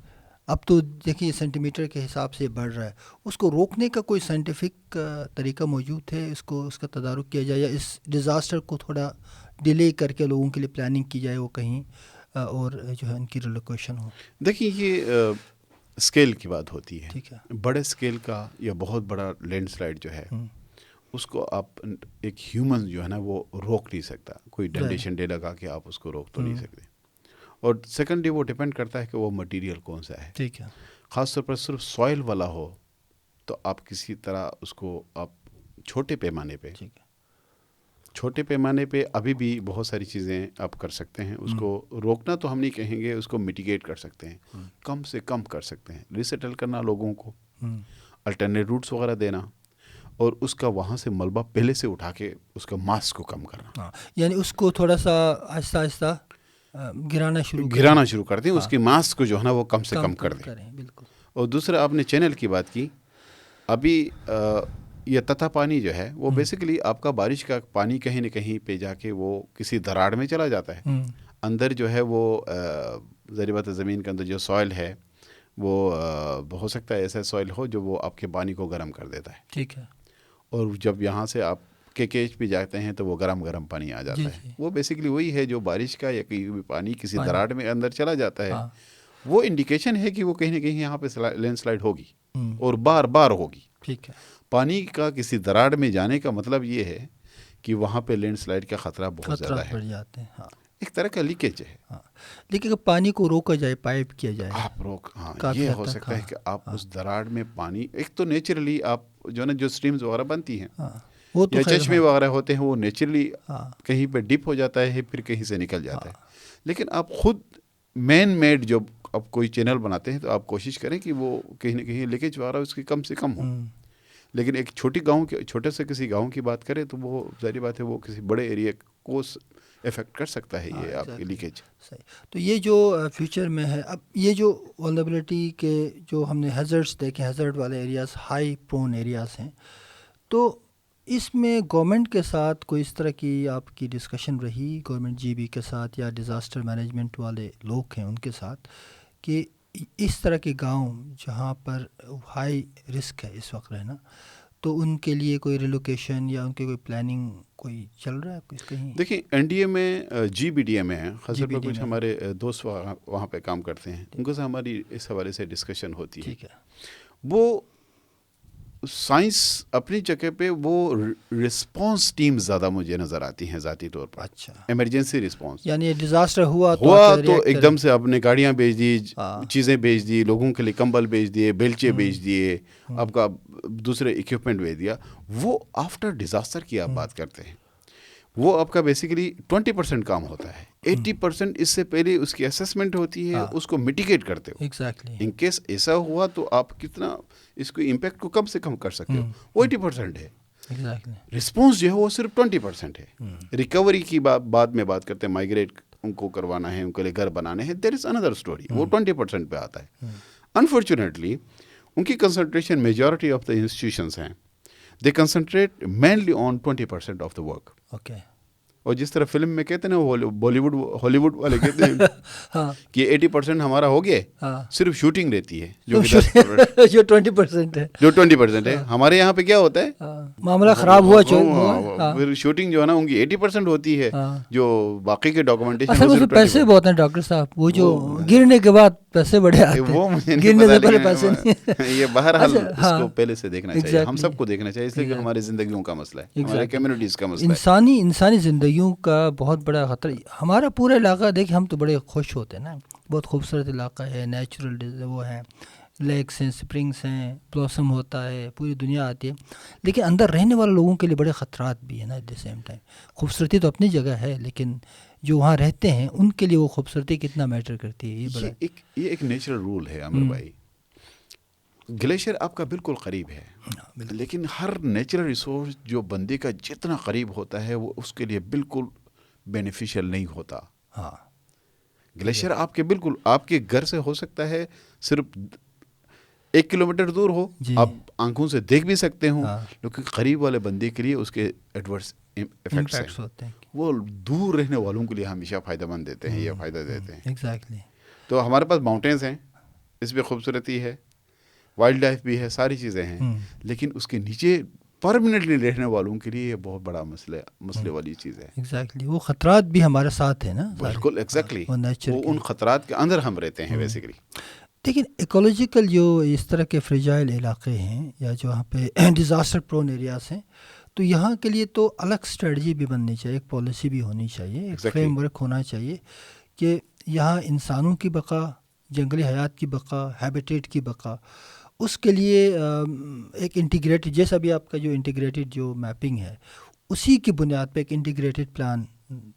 اب تو دیکھیے سینٹی میٹر کے حساب سے بڑھ رہا ہے، اس کو روکنے کا کوئی سائنٹیفک طریقہ موجود ہے؟ اس کا تدارک کیا جائے، یا اس ڈیزاسٹر کو تھوڑا ڈیلے کر کے لوگوں کے لیے پلاننگ کی جائے، وہ کہیں اور جو ہے ان کی ریلوکیشن ہو؟ دیکھیے یہ اسکیل کی بات ہوتی ہے. ٹھیک ہے. بڑے اسکیل کا یا بہت بڑا لینڈ سلائڈ جو ہے اس کو آپ ایک ہیومن جو ہے نا وہ روک نہیں سکتا. کوئی ڈنڈے شنڈے لگا کے آپ اس کو روک تو نہیں سکتے. اور سیکنڈلی وہ ڈیپینڈ کرتا ہے کہ وہ مٹیریل کون سا ہے. ٹھیک ہے. خاص طور پر صرف سوائل والا ہو تو آپ کسی طرح اس کو آپ چھوٹے پیمانے پہ ابھی بھی بہت ساری چیزیں آپ کر سکتے ہیں. اس کو روکنا تو ہم نہیں کہیں گے، اس کو میٹیگیٹ کر سکتے ہیں، کم سے کم کر سکتے ہیں. ریسیٹل کرنا لوگوں کو، الٹرنیٹ روٹس وغیرہ دینا، اور اس کا وہاں سے ملبہ پہلے سے اٹھا کے اس کا ماس کو کم کرنا. یعنی اس کو تھوڑا سا آہستہ آہستہ گرانا شروع کر دیں. اس کی ماس کو جو ہے نا وہ کم سے کم کر دیں. بالکل. اور دوسرا آپ نے چینل کی بات کی. ابھی یہ تتا پانی جو ہے وہ بیسیکلی آپ کا بارش کا پانی کہیں نہ کہیں پہ جا کے وہ کسی دراڑ میں چلا جاتا ہے. اندر جو ہے وہ ظاہر بات زمین کے اندر جو سوائل ہے وہ ہو سکتا ہے ایسا سوائل ہو جو وہ آپ کے پانی کو گرم کر دیتا ہے. ٹھیک ہے. اور جب یہاں سے آپ کے کیچ پہ جاتے ہیں تو وہ گرم گرم پانی آ جاتا ہے. وہ بیسیکلی وہی ہے جو بارش کا یا کہیں بھی پانی کسی دراڑ میں اندر چلا جاتا ہے, وہ انڈیکیشن ہے کہ وہ کہیں نہ کہیں یہاں پہ لینڈ سلائڈ ہوگی اور بار بار ہوگی. ٹھیک ہے. پانی کا کسی دراڑ میں جانے کا مطلب یہ ہے کہ وہاں پہ لینڈ سلائڈ کا خطرہ بہت زیادہ ہے, بڑھ جاتے ہیں. ایک طرح کا لیکیج ہے. لیکن اگر پانی کو روکا جائے, پائپ کیا جائے, آپ یہ ہو سکتا ہے کہ آپ اس دراڑ میں پانی, ایک تو نیچرلی آپ جو نا جو اسٹریمز وغیرہ بنتی ہیں یا چشمے وغیرہ ہوتے ہیں وہ نیچرلی کہیں پہ ڈپ ہو جاتا ہے پھر کہیں سے نکل جاتا ہے. لیکن آپ خود مین میڈ جو آپ کوئی چینل بناتے ہیں تو آپ کوشش کریں کہ وہ کہیں نہ کہیں لیکیج وغیرہ اس کی کم سے کم ہو. لیکن ایک چھوٹے سے کسی گاؤں کی بات کریں تو وہ ظاہری بات ہے وہ کسی بڑے ایریا کو افیکٹ کر سکتا ہے یہ آپ کی لیکیج. صحیح. تو یہ جو فیوچر میں ہے, اب یہ جو ولنریبلٹی کے جو ہم نے ہیزرڈس دیکھے, ہیزرڈ والے ایریاز ہائی پرون ایریاز ہیں, تو اس میں گورنمنٹ کے ساتھ کوئی اس طرح کی آپ کی ڈسکشن رہی, گورنمنٹ جی بی کے ساتھ یا ڈیزاسٹر مینجمنٹ والے لوگ ہیں ان کے ساتھ, کہ اس طرح کے گاؤں جہاں پر ہائی رسک ہے اس وقت رہنا, تو ان کے لیے کوئی ریلوکیشن یا ان کی کوئی پلاننگ کوئی چل رہا ہے کہیں؟ دیکھیں این ڈی اے میں GBDA میں ہیں, خاص طور پر کچھ ہمارے دوست وہاں پہ کام کرتے ہیں, ان کو سے ہماری اس حوالے سے ڈسکشن ہوتی ہے. ٹھیک ہے. وہ سائنس اپنی جگہ پہ وہ رسپانس ٹیم زیادہ مجھے نظر آتی ہیں ذاتی طور پر. اچھا. ایمرجنسی رسپانس, یعنی ڈیزاسٹر ہوا تو ایک دم سے آپ نے گاڑیاں بھیج دی, چیزیں بھیج دی, لوگوں کے لیے کمبل بھیج دیے, بیلچے بھیج دیے, آپ کا دوسرے اکوپمنٹ بھیج دیا. وہ آفٹر ڈیزاسٹر کی آپ بات کرتے ہیں, وہ آپ کا بیسیکلی 20% کام ہوتا ہے. 80% اس سے پہلے اس کی اسیسمنٹ ہوتی ہے, اس کو میٹیگیٹ کرتے ہو. ایگزیکٹلی. ان کیس ایسا ہوا تو آپ کتنا اس کو امپیکٹ کو کم سے کم کر سکتے ہو, وہ 80% ہے. رسپانس جو ہے وہ صرف 20% ہے. ریکوری کی بعد میں بات کرتے ہیں, مائگریٹ ان کو کروانا ہے, ان کے لیے گھر بنانے ہیں, دیر از اندر اسٹوری, وہ 20% پہ آتا ہے. انفارچونیٹلی ان کی concentration majority of the institutions ہیں, they concentrate mainly on 20% of the work. Okay. اور جس طرح فلم میں کہتے ہیں نا, ہالی ووڈ والے کہتے ہیں کہ 80% ہمارا ہو گیا, صرف شوٹنگ رہتی ہے جو 20% ہے. جو 20% ہے ہمارے یہاں پہ کیا ہوتا ہے, معاملہ خراب ہوا, پھر شوٹنگ جو ہے نا ان کی 80% ہوتی ہے, جو باقی کے ڈاکومنٹیشن. اصل میں پیسے بہت ہیں ڈاکٹر صاحب, وہ جو گرنے کے بعد پیسے بڑے آتے ہیں, وہ مجھے گرنے سے پہلے پیسے نہیں. یہ بہرحال اس کو پہلے سے دیکھنا چاہیے, ہم سب کو دیکھنا چاہیے, اس لیے کہ ہماری زندگیوں کا مسئلہ ہے, ہمارے کمیونٹیز کا مسئلہ ہے, انسانی زندگیوں کا بہت بڑا خطرہ. ہمارا پورا علاقہ دیکھیں, ہم تو بڑے خوش ہوتے ہیں نا, بہت خوبصورت علاقہ ہے, نیچرل وہ ہیں, لیکس ہیں, سپرنگس ہیں, بلاسم ہوتا ہے, پوری دنیا آتی ہے. لیکن اندر رہنے والے لوگوں کے لیے بڑے خطرات بھی ہیں نا. ایٹ دی سیم ٹائم خوبصورتی تو اپنی جگہ ہے, لیکن جو وہاں رہتے ہیں ان کے لیے وہ خوبصورتی کتنا میٹر کرتی ہے. یہ ایک نیچرل رول ہے عامر بھائی. گلیشیئر آپ کا بالکل قریب ہے, لیکن ہر نیچرل ریسورس جو بندے کا جتنا قریب ہوتا ہے وہ اس کے لیے بالکل بینیفیشیل نہیں ہوتا. ہاں, گلیشیئر آپ کے بالکل آپ کے گھر سے ہو سکتا ہے صرف 1 کلومیٹر دور ہو, آپ آنکھوں سے دیکھ بھی سکتے ہوں, لیکن قریب والے بندے کے لیے اس کے ایڈورس ایفیکٹس ہوتے ہیں, وہ دور رہنے والوں کے لیے ہمیشہ فائدہ مند دیتے ہیں یا فائدہ دیتے ہیں. ایگزیکٹلی. تو ہمارے پاس ماؤنٹینز ہیں, اس میں خوبصورتی ہے, وائلڈ لائف بھی ہے, ساری چیزیں ہیں, لیکن اس کے نیچے پرماننٹلی رہنے والوں کے لیے یہ بہت بڑا مسئلے والی چیز ہے. ایگزیکٹلی. وہ خطرات بھی ہمارے ساتھ ہیں نا. بالکل ایگزیکٹلی, وہ ان خطرات کے اندر ہم رہتے ہیں بیسیکلی. لیکن ایکولوجیکل جو اس طرح کے فریجائل علاقے ہیں یا جو وہاں پہ ڈیزاسٹر پرون ایریاز ہیں, تو یہاں کے لیے تو الگ اسٹریٹجی بھی بننی چاہیے, ایک پالیسی بھی ہونی چاہیے, ایک فریم ورک ہونا چاہیے کہ یہاں انسانوں کی بقا, جنگلی حیات کی بقا, ہیبیٹیٹ کی بقا, اس کے لیے ایک انٹیگریٹڈ, جیسا بھی آپ کا جو انٹیگریٹڈ جو میپنگ ہے اسی کی بنیاد پہ ایک انٹیگریٹڈ پلان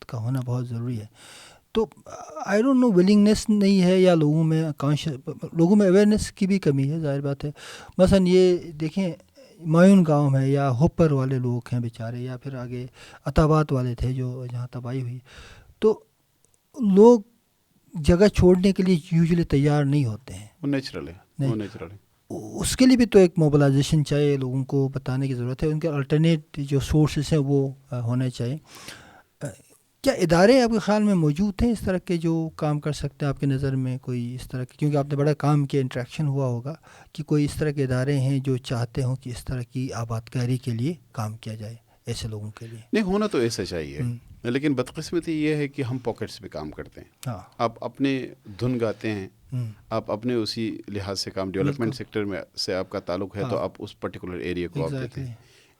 کا ہونا بہت ضروری ہے. تو آئی ڈونٹ نو ولنگنیس نہیں ہے یا لوگوں میں اویئرنیس کی بھی کمی ہے, ظاہر بات ہے. مثلا یہ دیکھیں معیون گاؤں ہے یا ہوپر والے لوگ ہیں بیچارے, یا پھر آگے عطابات والے تھے جو جہاں تباہی ہوئی, تو لوگ جگہ چھوڑنے کے لیے یوزلی تیار نہیں ہوتے ہیں. وہ نیچرل ہے. اس کے لیے بھی تو ایک موبلائزیشن چاہیے, لوگوں کو بتانے کی ضرورت ہے, ان کے الٹرنیٹ جو سورسز ہیں وہ ہونے چاہیے. کیا ادارے آپ کے خیال میں موجود ہیں اس طرح کے جو کام کر سکتے ہیں آپ کی نظر میں, کوئی اس طرح کے, کیونکہ آپ نے بڑا کام کیا, انٹریکشن ہوا ہوگا, کہ کوئی اس طرح کے ادارے ہیں جو چاہتے ہوں کہ اس طرح کی آباد کاری کے لیے کام کیا جائے ایسے لوگوں کے لیے؟ نہیں، ہونا تو ایسا چاہیے، لیکن بدقسمتی یہ ہے کہ ہم پاکٹس پہ کام کرتے ہیں. آپ اپنے دھن گاتے ہیں، آپ اپنے اسی لحاظ سے کام، ڈیولپمنٹ سیکٹر میں سے آپ کا تعلق ہے تو آپ اس پرٹیکولر ایریا کو آپ دیتے ہیں.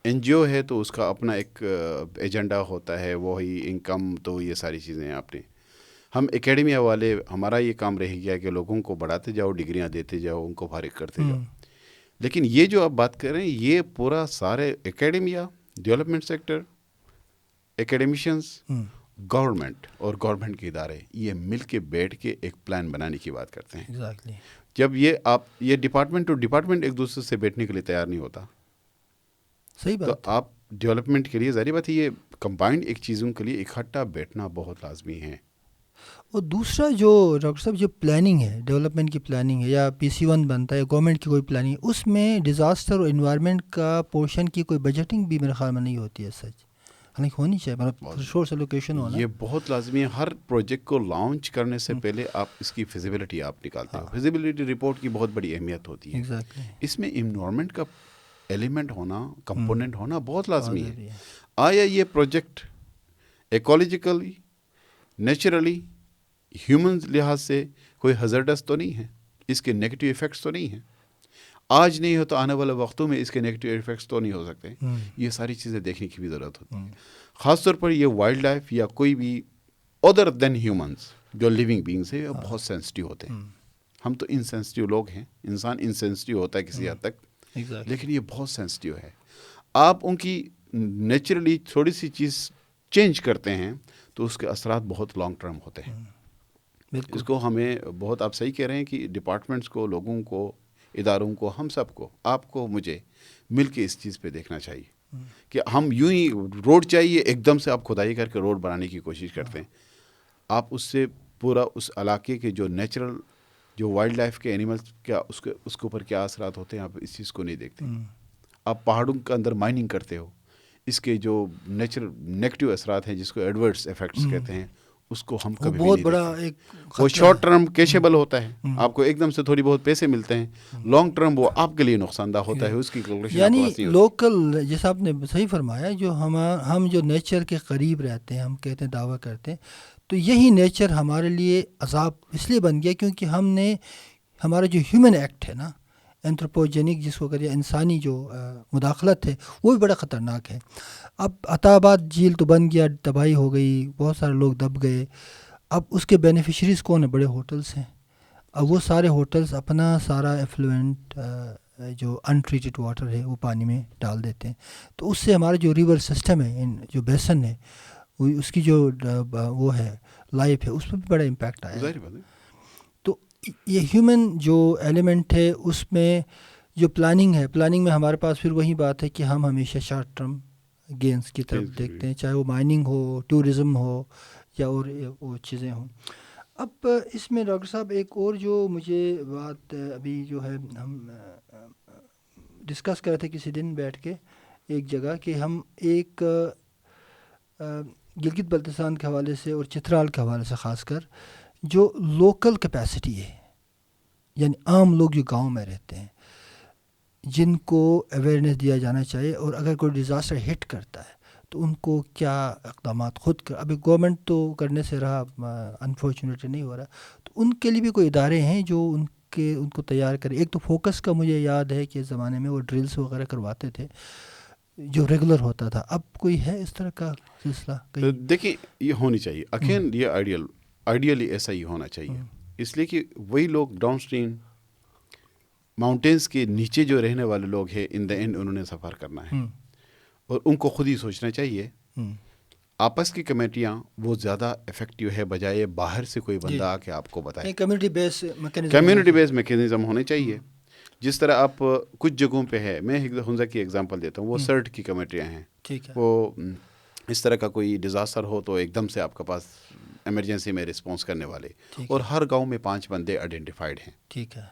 این جی او ہے تو اس کا اپنا ایک ایجنڈا ہوتا ہے، وہی انکم، تو یہ ساری چیزیں آپ نے. ہم اکیڈمیا والے، ہمارا یہ کام رہ گیا کہ لوگوں کو بڑھاتے جاؤ، ڈگریاں دیتے جاؤ، ان کو فارغ کرتے جاؤ. لیکن یہ جو آپ بات کر رہے ہیں، یہ پورا سارے اکیڈمیا، ڈیولپمنٹ سیکٹر، اکیڈمیشنز، گورنمنٹ اور گورنمنٹ کے ادارے، یہ مل کے بیٹھ کے ایک پلان بنانے کی بات کرتے ہیں. جب یہ ڈپارٹمنٹ ٹو ڈپارٹمنٹ ایک دوسرے سے بیٹھنے کے لیے تیار نہیں ہوتا، صحیح بات. تو آپ ڈیولپمنٹ کے لیے ظاہر بات ہے یہ کمبائنڈ ایک چیزوں کے لیے اکٹھا بیٹھنا بہت لازمی ہے. اور دوسرا جو ڈاکٹر صاحب جو پلاننگ ہے، ڈیولپمنٹ کی پلاننگ ہے، یا PCI بنتا ہے، گورنمنٹ کی کوئی پلاننگ ہے، اس میں ڈیزاسٹر اور انوائرمنٹ کا پورشن کی کوئی بجٹنگ بھی میرے خیال میں نہیں ہوتی ہے. سچ حالانکہ ہونی چاہیے، مطلب ریسورس ایلوکیشن ہونا یہ بہت لازمی ہے. ہر پروجیکٹ کو لانچ کرنے سے پہلے آپ اس کی فیزیبلٹی آپ نکالتے ہو. فیزیبلٹی رپورٹ کی بہت بڑی اہمیت ہوتی ہے. اس میں انوائرمنٹ کا ایلیمنٹ ہونا، کمپوننٹ ہونا بہت لازمی ہے. آیا یہ پروجیکٹ ایکولوجیکلی، نیچرلی، ہیومن لحاظ سے کوئی ہزارڈس تو نہیں ہے، اس کے نیگیٹو ایفیکٹس تو نہیں ہیں؟ آج نہیں ہو تو آنے والے وقتوں میں اس کے نیگیٹو ایفیکٹس تو نہیں ہو سکتے. یہ ساری چیزیں دیکھنے کی بھی ضرورت ہوتی ہے. خاص طور پر یہ وائلڈ لائف یا کوئی بھی ادر دین ہیومنس جو لیونگ بینگس ہے، بہت سینسٹیو ہوتے ہیں. ہم تو انسینسٹیو لوگ ہیں، انسان انسینسٹیو ہوتا ہے کسی حد تک، لیکن یہ بہت سینسٹیو ہے. آپ ان کی نیچرلی تھوڑی سی چیز چینج کرتے ہیں تو اس کے اثرات بہت لانگ ٹرم ہوتے ہیں. اس کو ہمیں بہت، آپ صحیح کہہ رہے ہیں کہ ڈپارٹمنٹس کو، لوگوں کو، اداروں کو، ہم سب کو، آپ کو، مجھے مل کے اس چیز پہ دیکھنا چاہیے کہ ہم یوں ہی روڈ چاہیے ایک دم سے آپ کھدائی کر کے روڈ بنانے کی کوشش کرتے ہیں. آپ اس سے پورا اس علاقے کے جو نیچرل، جو وائلڈ لائف کے اینیملس، کیا اس کے اوپر کیا اثرات ہوتے ہیں، آپ اس چیز کو نہیں دیکھتے. آپ پہاڑوں کے اندر مائننگ کرتے ہو، اس کے جو نیگیٹو اثرات ہیں جس کو ایڈورس ایفیکٹس کہتے ہیں، اس کو ہم کبھی بھی نہیں دیکھتے. وہ شارٹ ٹرم کیشیبل ہوتا ہے، آپ کو ایک دم سے تھوڑی بہت پیسے ملتے ہیں. لانگ ٹرم وہ آپ کے لیے نقصان دہ ہوتا ہے. اس کی کیلکولیشن یعنی لوکل، جیسا آپ نے صحیح فرمایا، جو ہم جو نیچر کے قریب رہتے ہیں، ہم کہتے ہیں، دعویٰ کرتے ہیں، تو یہی نیچر ہمارے لیے عذاب اس لیے بن گیا کیونکہ ہم نے، ہمارا جو ہیومن ایکٹ ہے نا، اینتھروپوجینک جس کو کہتے ہیں، انسانی جو مداخلت ہے، وہ بھی بڑا خطرناک ہے. اب عطا آباد جھیل تو بن گیا، تباہی ہو گئی، بہت سارے لوگ دب گئے. اب اس کے بینیفیشریز کون ہیں؟ بڑے ہوٹلس ہیں. اب وہ سارے ہوٹلس اپنا سارا ایفلوئنٹ جو ان ٹریٹڈ واٹر ہے وہ پانی میں ڈال دیتے ہیں. تو اس سے ہمارا جو ریور سسٹم ہے، جو بیسن ہے، اس کی جو وہ ہے لائف ہے، اس پہ بھی بڑا امپیکٹ آیا ہے. تو یہ ہیومن جو ایلیمنٹ ہے، اس میں جو پلاننگ ہے، پلاننگ میں ہمارے پاس پھر وہی بات ہے کہ ہم ہمیشہ شارٹ ٹرم گینز کی طرف دیکھتے ہیں، چاہے وہ مائننگ ہو، ٹورزم ہو، یا اور وہ چیزیں ہوں. اب اس میں ڈاکٹر صاحب ایک اور جو مجھے بات ابھی جو ہے ہم ڈسکس کر رہے تھے کسی دن بیٹھ کے ایک جگہ، کہ ہم ایک گلگت بلتستان کے حوالے سے اور چترال کے حوالے سے خاص کر جو لوکل کیپیسٹی ہے، یعنی عام لوگ جو گاؤں میں رہتے ہیں، جن کو اویئرنیس دیا جانا چاہیے، اور اگر کوئی ڈیزاسٹر ہٹ کرتا ہے تو ان کو کیا اقدامات خود کر، ابھی گورنمنٹ تو کرنے سے رہا، انفارچونیٹلی نہیں ہو رہا، تو ان کے لیے بھی کوئی ادارے ہیں جو ان کو تیار کرے. ایک تو فوکس کا مجھے یاد ہے کہ اس زمانے میں وہ ڈرلس وغیرہ کرواتے تھے جو ریگولر ہوتا تھا. اب کوئی ہے اس طرح کا سلسلہ؟ دیکھیں، یہ ہونی چاہیے اگین، یہ آئیڈیلی ایسا ہی ہونا چاہیے. اس لیے کہ وہی لوگ ڈاؤن اسٹریم ماؤنٹینس کے نیچے جو رہنے والے لوگ ہیں، ان دا اینڈ انہوں نے سفر کرنا ہے، اور ان کو خود ہی سوچنا چاہیے. آپس کی کمیٹیاں وہ زیادہ افیکٹو ہے بجائے باہر سے کوئی بندہ آ کے آپ کو بتائے. کمیونٹی بیس میکینزم ہونے چاہیے. جس طرح آپ کچھ جگہوں پہ ہے، میں ہنزا کی ایگزامپل دیتا ہوں، وہ سرٹ کی کمیٹیاں ہیں. وہ اس طرح کا کوئی ڈیزاسٹر ہو تو ایک دم سے آپ کے پاس ایمرجنسی میں رسپانس کرنے والے، اور ہر گاؤں میں 5 بندے آئیڈینٹیفائڈ ہیں. ٹھیک ہے.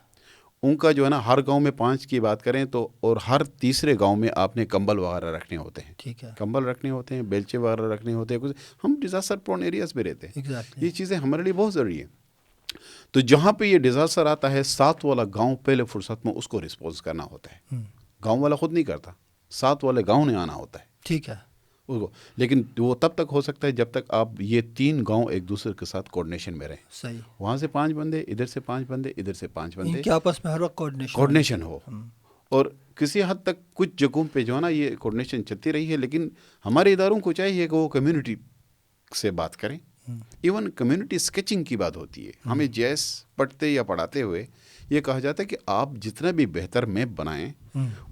ان کا جو ہے نا، ہر گاؤں میں 5 کی بات کریں تو، اور ہر تیسرے گاؤں میں آپ نے کمبل وغیرہ رکھنے ہوتے ہیں. ٹھیک ہے. کمبل رکھنے ہوتے ہیں، بیلچے وغیرہ رکھنے ہوتے ہیں. کچھ ہم ڈیزاسٹر پرون ایریاز میں رہتے ہیں. یہ چیزیں ہمارے لیے بہت ضروری ہیں. تو جہاں پہ یہ ڈیزاسٹر آتا ہے، ساتھ والا گاؤں پہلے فرصت میں اس کو رسپانس کرنا ہوتا ہے. گاؤں والا خود نہیں کرتا، ساتھ والے گاؤں نے آنا ہوتا ہے. ٹھیک ہے. اس کو، لیکن وہ تب تک ہو سکتا ہے جب تک آپ یہ 3 گاؤں ایک دوسرے کے ساتھ کوآرڈینیشن میں رہیں. صحیح. وہاں سے 5 بندے، ادھر سے 5 بندے، ادھر سے 5 بندے، ان کے آپس میں ہر وقت کوآرڈینیشن ہو. اور کسی حد تک کچھ جگہوں پہ جو ہے نا یہ کوآرڈینیشن چلتی رہی ہے، لیکن ہمارے اداروں کو چاہیے کہ وہ کمیونٹی سے بات کریں. ایون کمیونٹی اسکیچنگ کی بات ہوتی ہے. ہمیں جیس پڑھتے یا پڑھاتے ہوئے یہ کہا جاتا ہے کہ آپ جتنا بھی بہتر میپ بنائیں،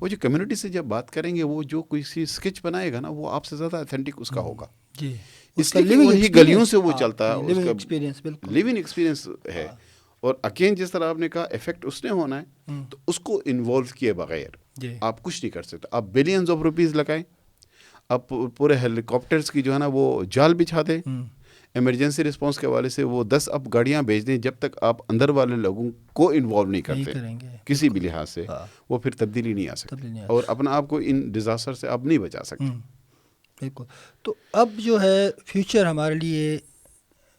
وہ جو کمیونٹی سے جب بات کریں گے، وہ جو کوئی سی اسکیچ بنائے گا نا، وہ آپ سے زیادہ اتھینٹک اس کا ہوگا. جی، اس لیے وہی گلیوں سے وہ چلتا ہے، اس کا لیونگ ایکسپیرینس ہے. اور اکین جس طرح آپ نے کہا افیکٹ اس نے ہونا ہے، تو اس کو انوالو کیے بغیر آپ کچھ نہیں کر سکتے. آپ بلینز آف روپیز لگائیں، آپ پورے ہیلی کاپٹرس کی جو ہے نا وہ جال بچھا دیں، ایمرجنسی رسپانس کے حوالے سے وہ 10 اب گاڑیاں بھیج دیں، جب تک آپ اندر والے لوگوں کو انوالو نہیں کرتے کسی بھی لحاظ سے، وہ پھر تبدیلی نہیں آ سکتی، اور اپنا آپ کو ان ڈیزاسٹر سے آپ نہیں بچا سکتے. بالکل. تو اب جو ہے فیوچر ہمارے لیے،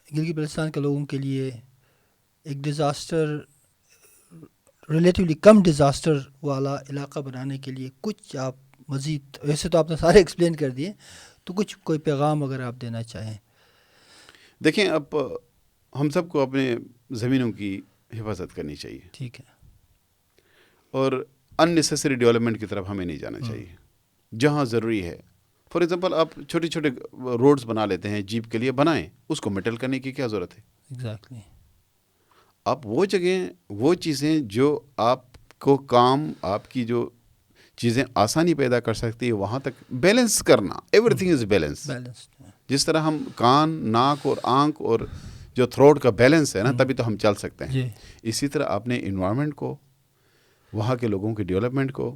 گلگت بلتستان کے لوگوں کے لیے ایک ڈیزاسٹر، ریلیٹیولی کم ڈیزاسٹر والا علاقہ بنانے کے لیے کچھ آپ مزید، ویسے تو آپ نے سارے ایکسپلین کر دیے، تو کچھ کوئی پیغام اگر آپ دینا چاہیں. دیکھیں، اب ہم سب کو اپنے زمینوں کی حفاظت کرنی چاہیے. ٹھیک ہے. اور ان نیسیسری ڈیولپمنٹ کی طرف ہمیں نہیں جانا چاہیے. جہاں ضروری ہے، فار ایگزامپل آپ چھوٹے چھوٹے روڈز بنا لیتے ہیں، جیپ کے لیے بنائیں، اس کو میٹل کرنے کی کیا ضرورت ہے؟ ایگزیکٹلی. آپ وہ جگہیں، وہ چیزیں جو آپ کو کام، آپ کی جو چیزیں آسانی پیدا کر سکتی ہے، وہاں تک بیلنس کرنا. Every thing is balance. جس طرح ہم کان، ناک اور آنکھ اور جو تھروٹ کا بیلنس ہے نا، تبھی تو ہم چل سکتے ہیں. اسی طرح آپ نے انوائرمنٹ کو، وہاں کے لوگوں کی ڈیولپمنٹ کو،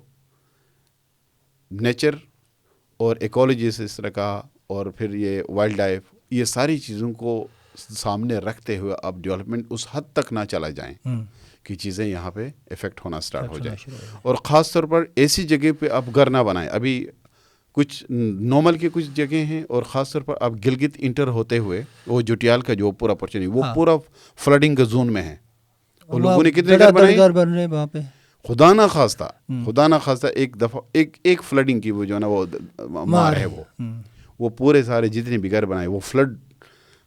نیچر اور ایکولوجی سے اس طرح کا، اور پھر یہ وائلڈ لائف، یہ ساری چیزوں کو سامنے رکھتے ہوئے آپ ڈیولپمنٹ اس حد تک نہ چلا جائیں کہ چیزیں یہاں پہ افیکٹ ہونا سٹارٹ ہو جائیں. اور خاص طور پر ایسی جگہ پہ آپ گھر نہ بنائیں. ابھی کچھ نارمل کے کچھ جگہ ہیں، اور خاص طور پر آپ گلگت انٹر ہوتے ہوئے وہ جوٹیال کا جو پورا پورشن ہے، وہ پورا فلڈنگ کے زون میں ہے. اور لوگوں نے کتنے گھر بنائے وہاں پہ؟ خدا نہ خواستہ ایک دفعہ ایک فلڈنگ کی وہ جو ہے نا وہ مار ہے، وہ پورے سارے جتنے بھی گھر بنائے وہ فلڈ.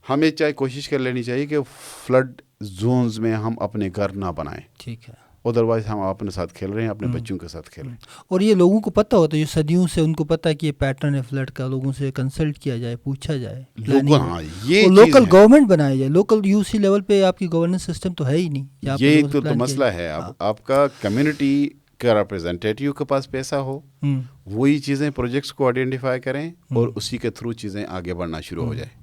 ہمیں چاہے کوشش کر لینی چاہیے کہ فلڈ زونز میں ہم اپنے گھر نہ بنائیں. ٹھیک ہے. ادروائز ہم اپنے ساتھ کھیل رہے ہیں، اپنے بچوں کے ساتھ کھیل رہے ہیں. اور یہ لوگوں کو پتہ ہوتا ہے، جو صدیوں سے ان کو پتہ ہے کہ یہ پیٹرن ہے فلڈ کا، لوگوں سے کنسلٹ کیا جائے، پوچھا جائے، یہ لوکل گورنمنٹ بنایا جائے. لوکل یو سی لیول پہ آپ کی گورننس سسٹم تو ہے ہی نہیں. یہ تو مسئلہ ہے. اب آپ کا کمیونٹی کا ریپرزینٹیٹیو کے پاس پیسہ ہو، وہی چیزیں پروجیکٹس کو آئیڈینٹیفائی کریں، اور اسی کے تھرو چیزیں آگے بڑھنا شروع ہو جائے.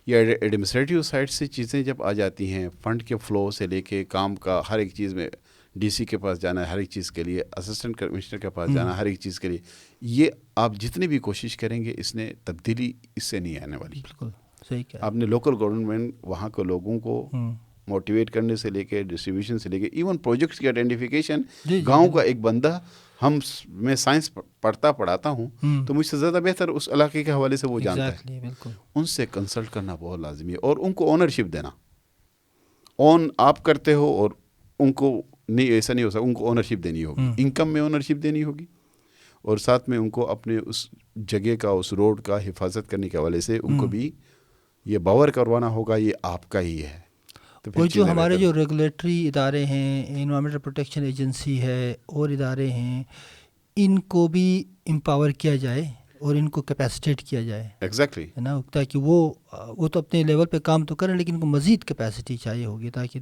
یہ ایڈمنسٹریٹیو سائٹ سے چیزیں جب آ جاتی ہیں، فنڈ کے فلو سے لے کے کام کا ہر ایک چیز میں ڈی سی کے پاس جانا ہے، ہر ایک چیز کے لیے اسسٹنٹ کمشنر کے پاس جانا، ہر ایک چیز کے لیے، یہ آپ جتنی بھی کوشش کریں گے، اس نے تبدیلی اس سے نہیں آنے والی. بالکل صحیح کہا آپ نے. لوکل گورنمنٹ وہاں کے لوگوں کو موٹیویٹ کرنے سے لے کے ڈسٹریبیوشن سے لے کے ایون پروجیکٹس کی آئیڈینٹیفیکیشن. گاؤں کا ایک بندہ، میں سائنس پڑھاتا ہوں، تو مجھ سے زیادہ بہتر اس علاقے کے حوالے سے وہ جانتا ہے. ان سے کنسلٹ کرنا بہت لازمی ہے، اور ان کو اونرشپ دینا. آپ کرتے ہو، اور ان کو نہیں، ایسا نہیں ہو سکتا. ان کو اونرشپ دینی ہوگی، انکم میں اونرشپ دینی ہوگی، اور ساتھ میں ان کو اپنے اس جگہ کا، اس روڈ کا حفاظت کرنے کے حوالے سے ان کو بھی یہ باور کروانا ہوگا یہ آپ کا ہی ہے. اور جو ہمارے جو ریگولیٹری ادارے ہیں، انوائرمنٹل پروٹیکشن ایجنسی ہے اور ادارے ہیں، ان کو بھی امپاور کیا جائے اور ان کو کیپیسٹیٹ کیا جائے. ایگزیکٹلی ہے نا، تاکہ وہ تو اپنے لیول پہ کام تو کریں، لیکن ان کو مزید کیپیسٹی چاہیے ہوگی، تاکہ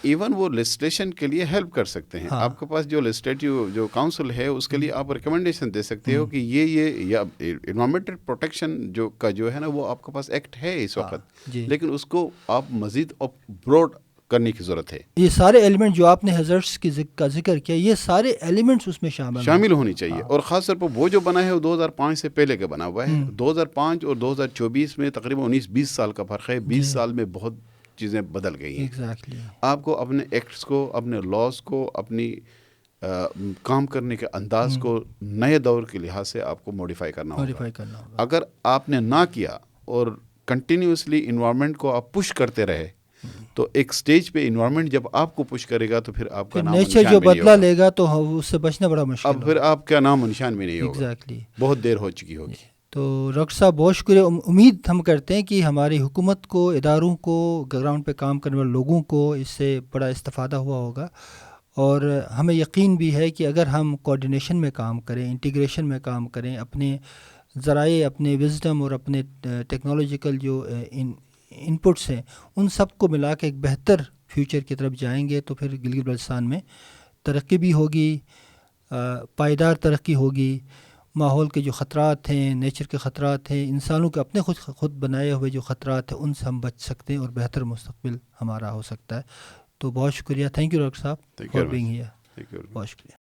ایون وہ لیجسلیشن کے لیے ہیلپ کر سکتے ہیں. آپ کے پاس جو لیجسلیٹو جو کاؤنسل ہے، اس کے لیے آپ ریکمنڈیشن دے سکتے ہو کہ یہ انوائرمنٹل پروٹیکشن جو ہے نا، وہ آپ کے پاس ایکٹ ہے اس وقت، لیکن اس کو آپ مزید براڈ کرنے کی ضرورت ہے. یہ سارے ایلیمنٹ جو آپ نے ہیزرڈس کا ذکر کیا، یہ سارے ایلیمنٹس اس میں شامل ہونی چاہیے. اور خاص طور پر وہ جو بنا ہے وہ 2005 سے پہلے کا بنا ہوا ہے. 2005 اور 2024 میں تقریباً 19-20 سال کا فرق ہے. 20 سال میں بہت چیزیں بدل گئی ہیں. آپ کو اپنے ایکٹس کو، اپنے لاز کو، اپنی کام کرنے کے انداز کو نئے دور کے لحاظ سے آپ کو موڈیفائی کرنا ہوگا. اگر آپ نے نہ کیا اور کنٹینیوسلی انوائرمنٹ کو آپ پش کرتے رہے، تو ایک سٹیج پہ انوائرمنٹ جب آپ کو پش کرے گا، تو پھر آپ کا نام و نشان جو بدلا لے گا، تو اس سے بچنا بڑا مشکل. اب پھر آپ کا نام و نشان بھی نہیں ہوگا. بہت دیر ہو چکی ہوگی. تو ڈاکٹر صاحب بہت شکریہ. امید ہم کرتے ہیں کہ ہماری حکومت کو، اداروں کو، گراؤنڈ پہ کام کرنے والے لوگوں کو اس سے بڑا استفادہ ہوا ہوگا. اور ہمیں یقین بھی ہے کہ اگر ہم کوآرڈینیشن میں کام کریں، انٹیگریشن میں کام کریں، اپنے ذرائع، اپنے وزڈم اور اپنے ٹیکنالوجیکل جو انپٹس ہیں ان سب کو ملا کے ایک بہتر فیوچر کی طرف جائیں گے، تو پھر گلگت بلتستان میں ترقی بھی ہوگی، پائیدار ترقی ہوگی. ماحول کے جو خطرات ہیں، نیچر کے خطرات ہیں، انسانوں کے اپنے خود بنائے ہوئے جو خطرات ہیں، ان سے ہم بچ سکتے ہیں اور بہتر مستقبل ہمارا ہو سکتا ہے. تو بہت شکریہ. تھینک یو ڈاکٹر صاحب فار بینگ ہیئر. بہت شکریہ.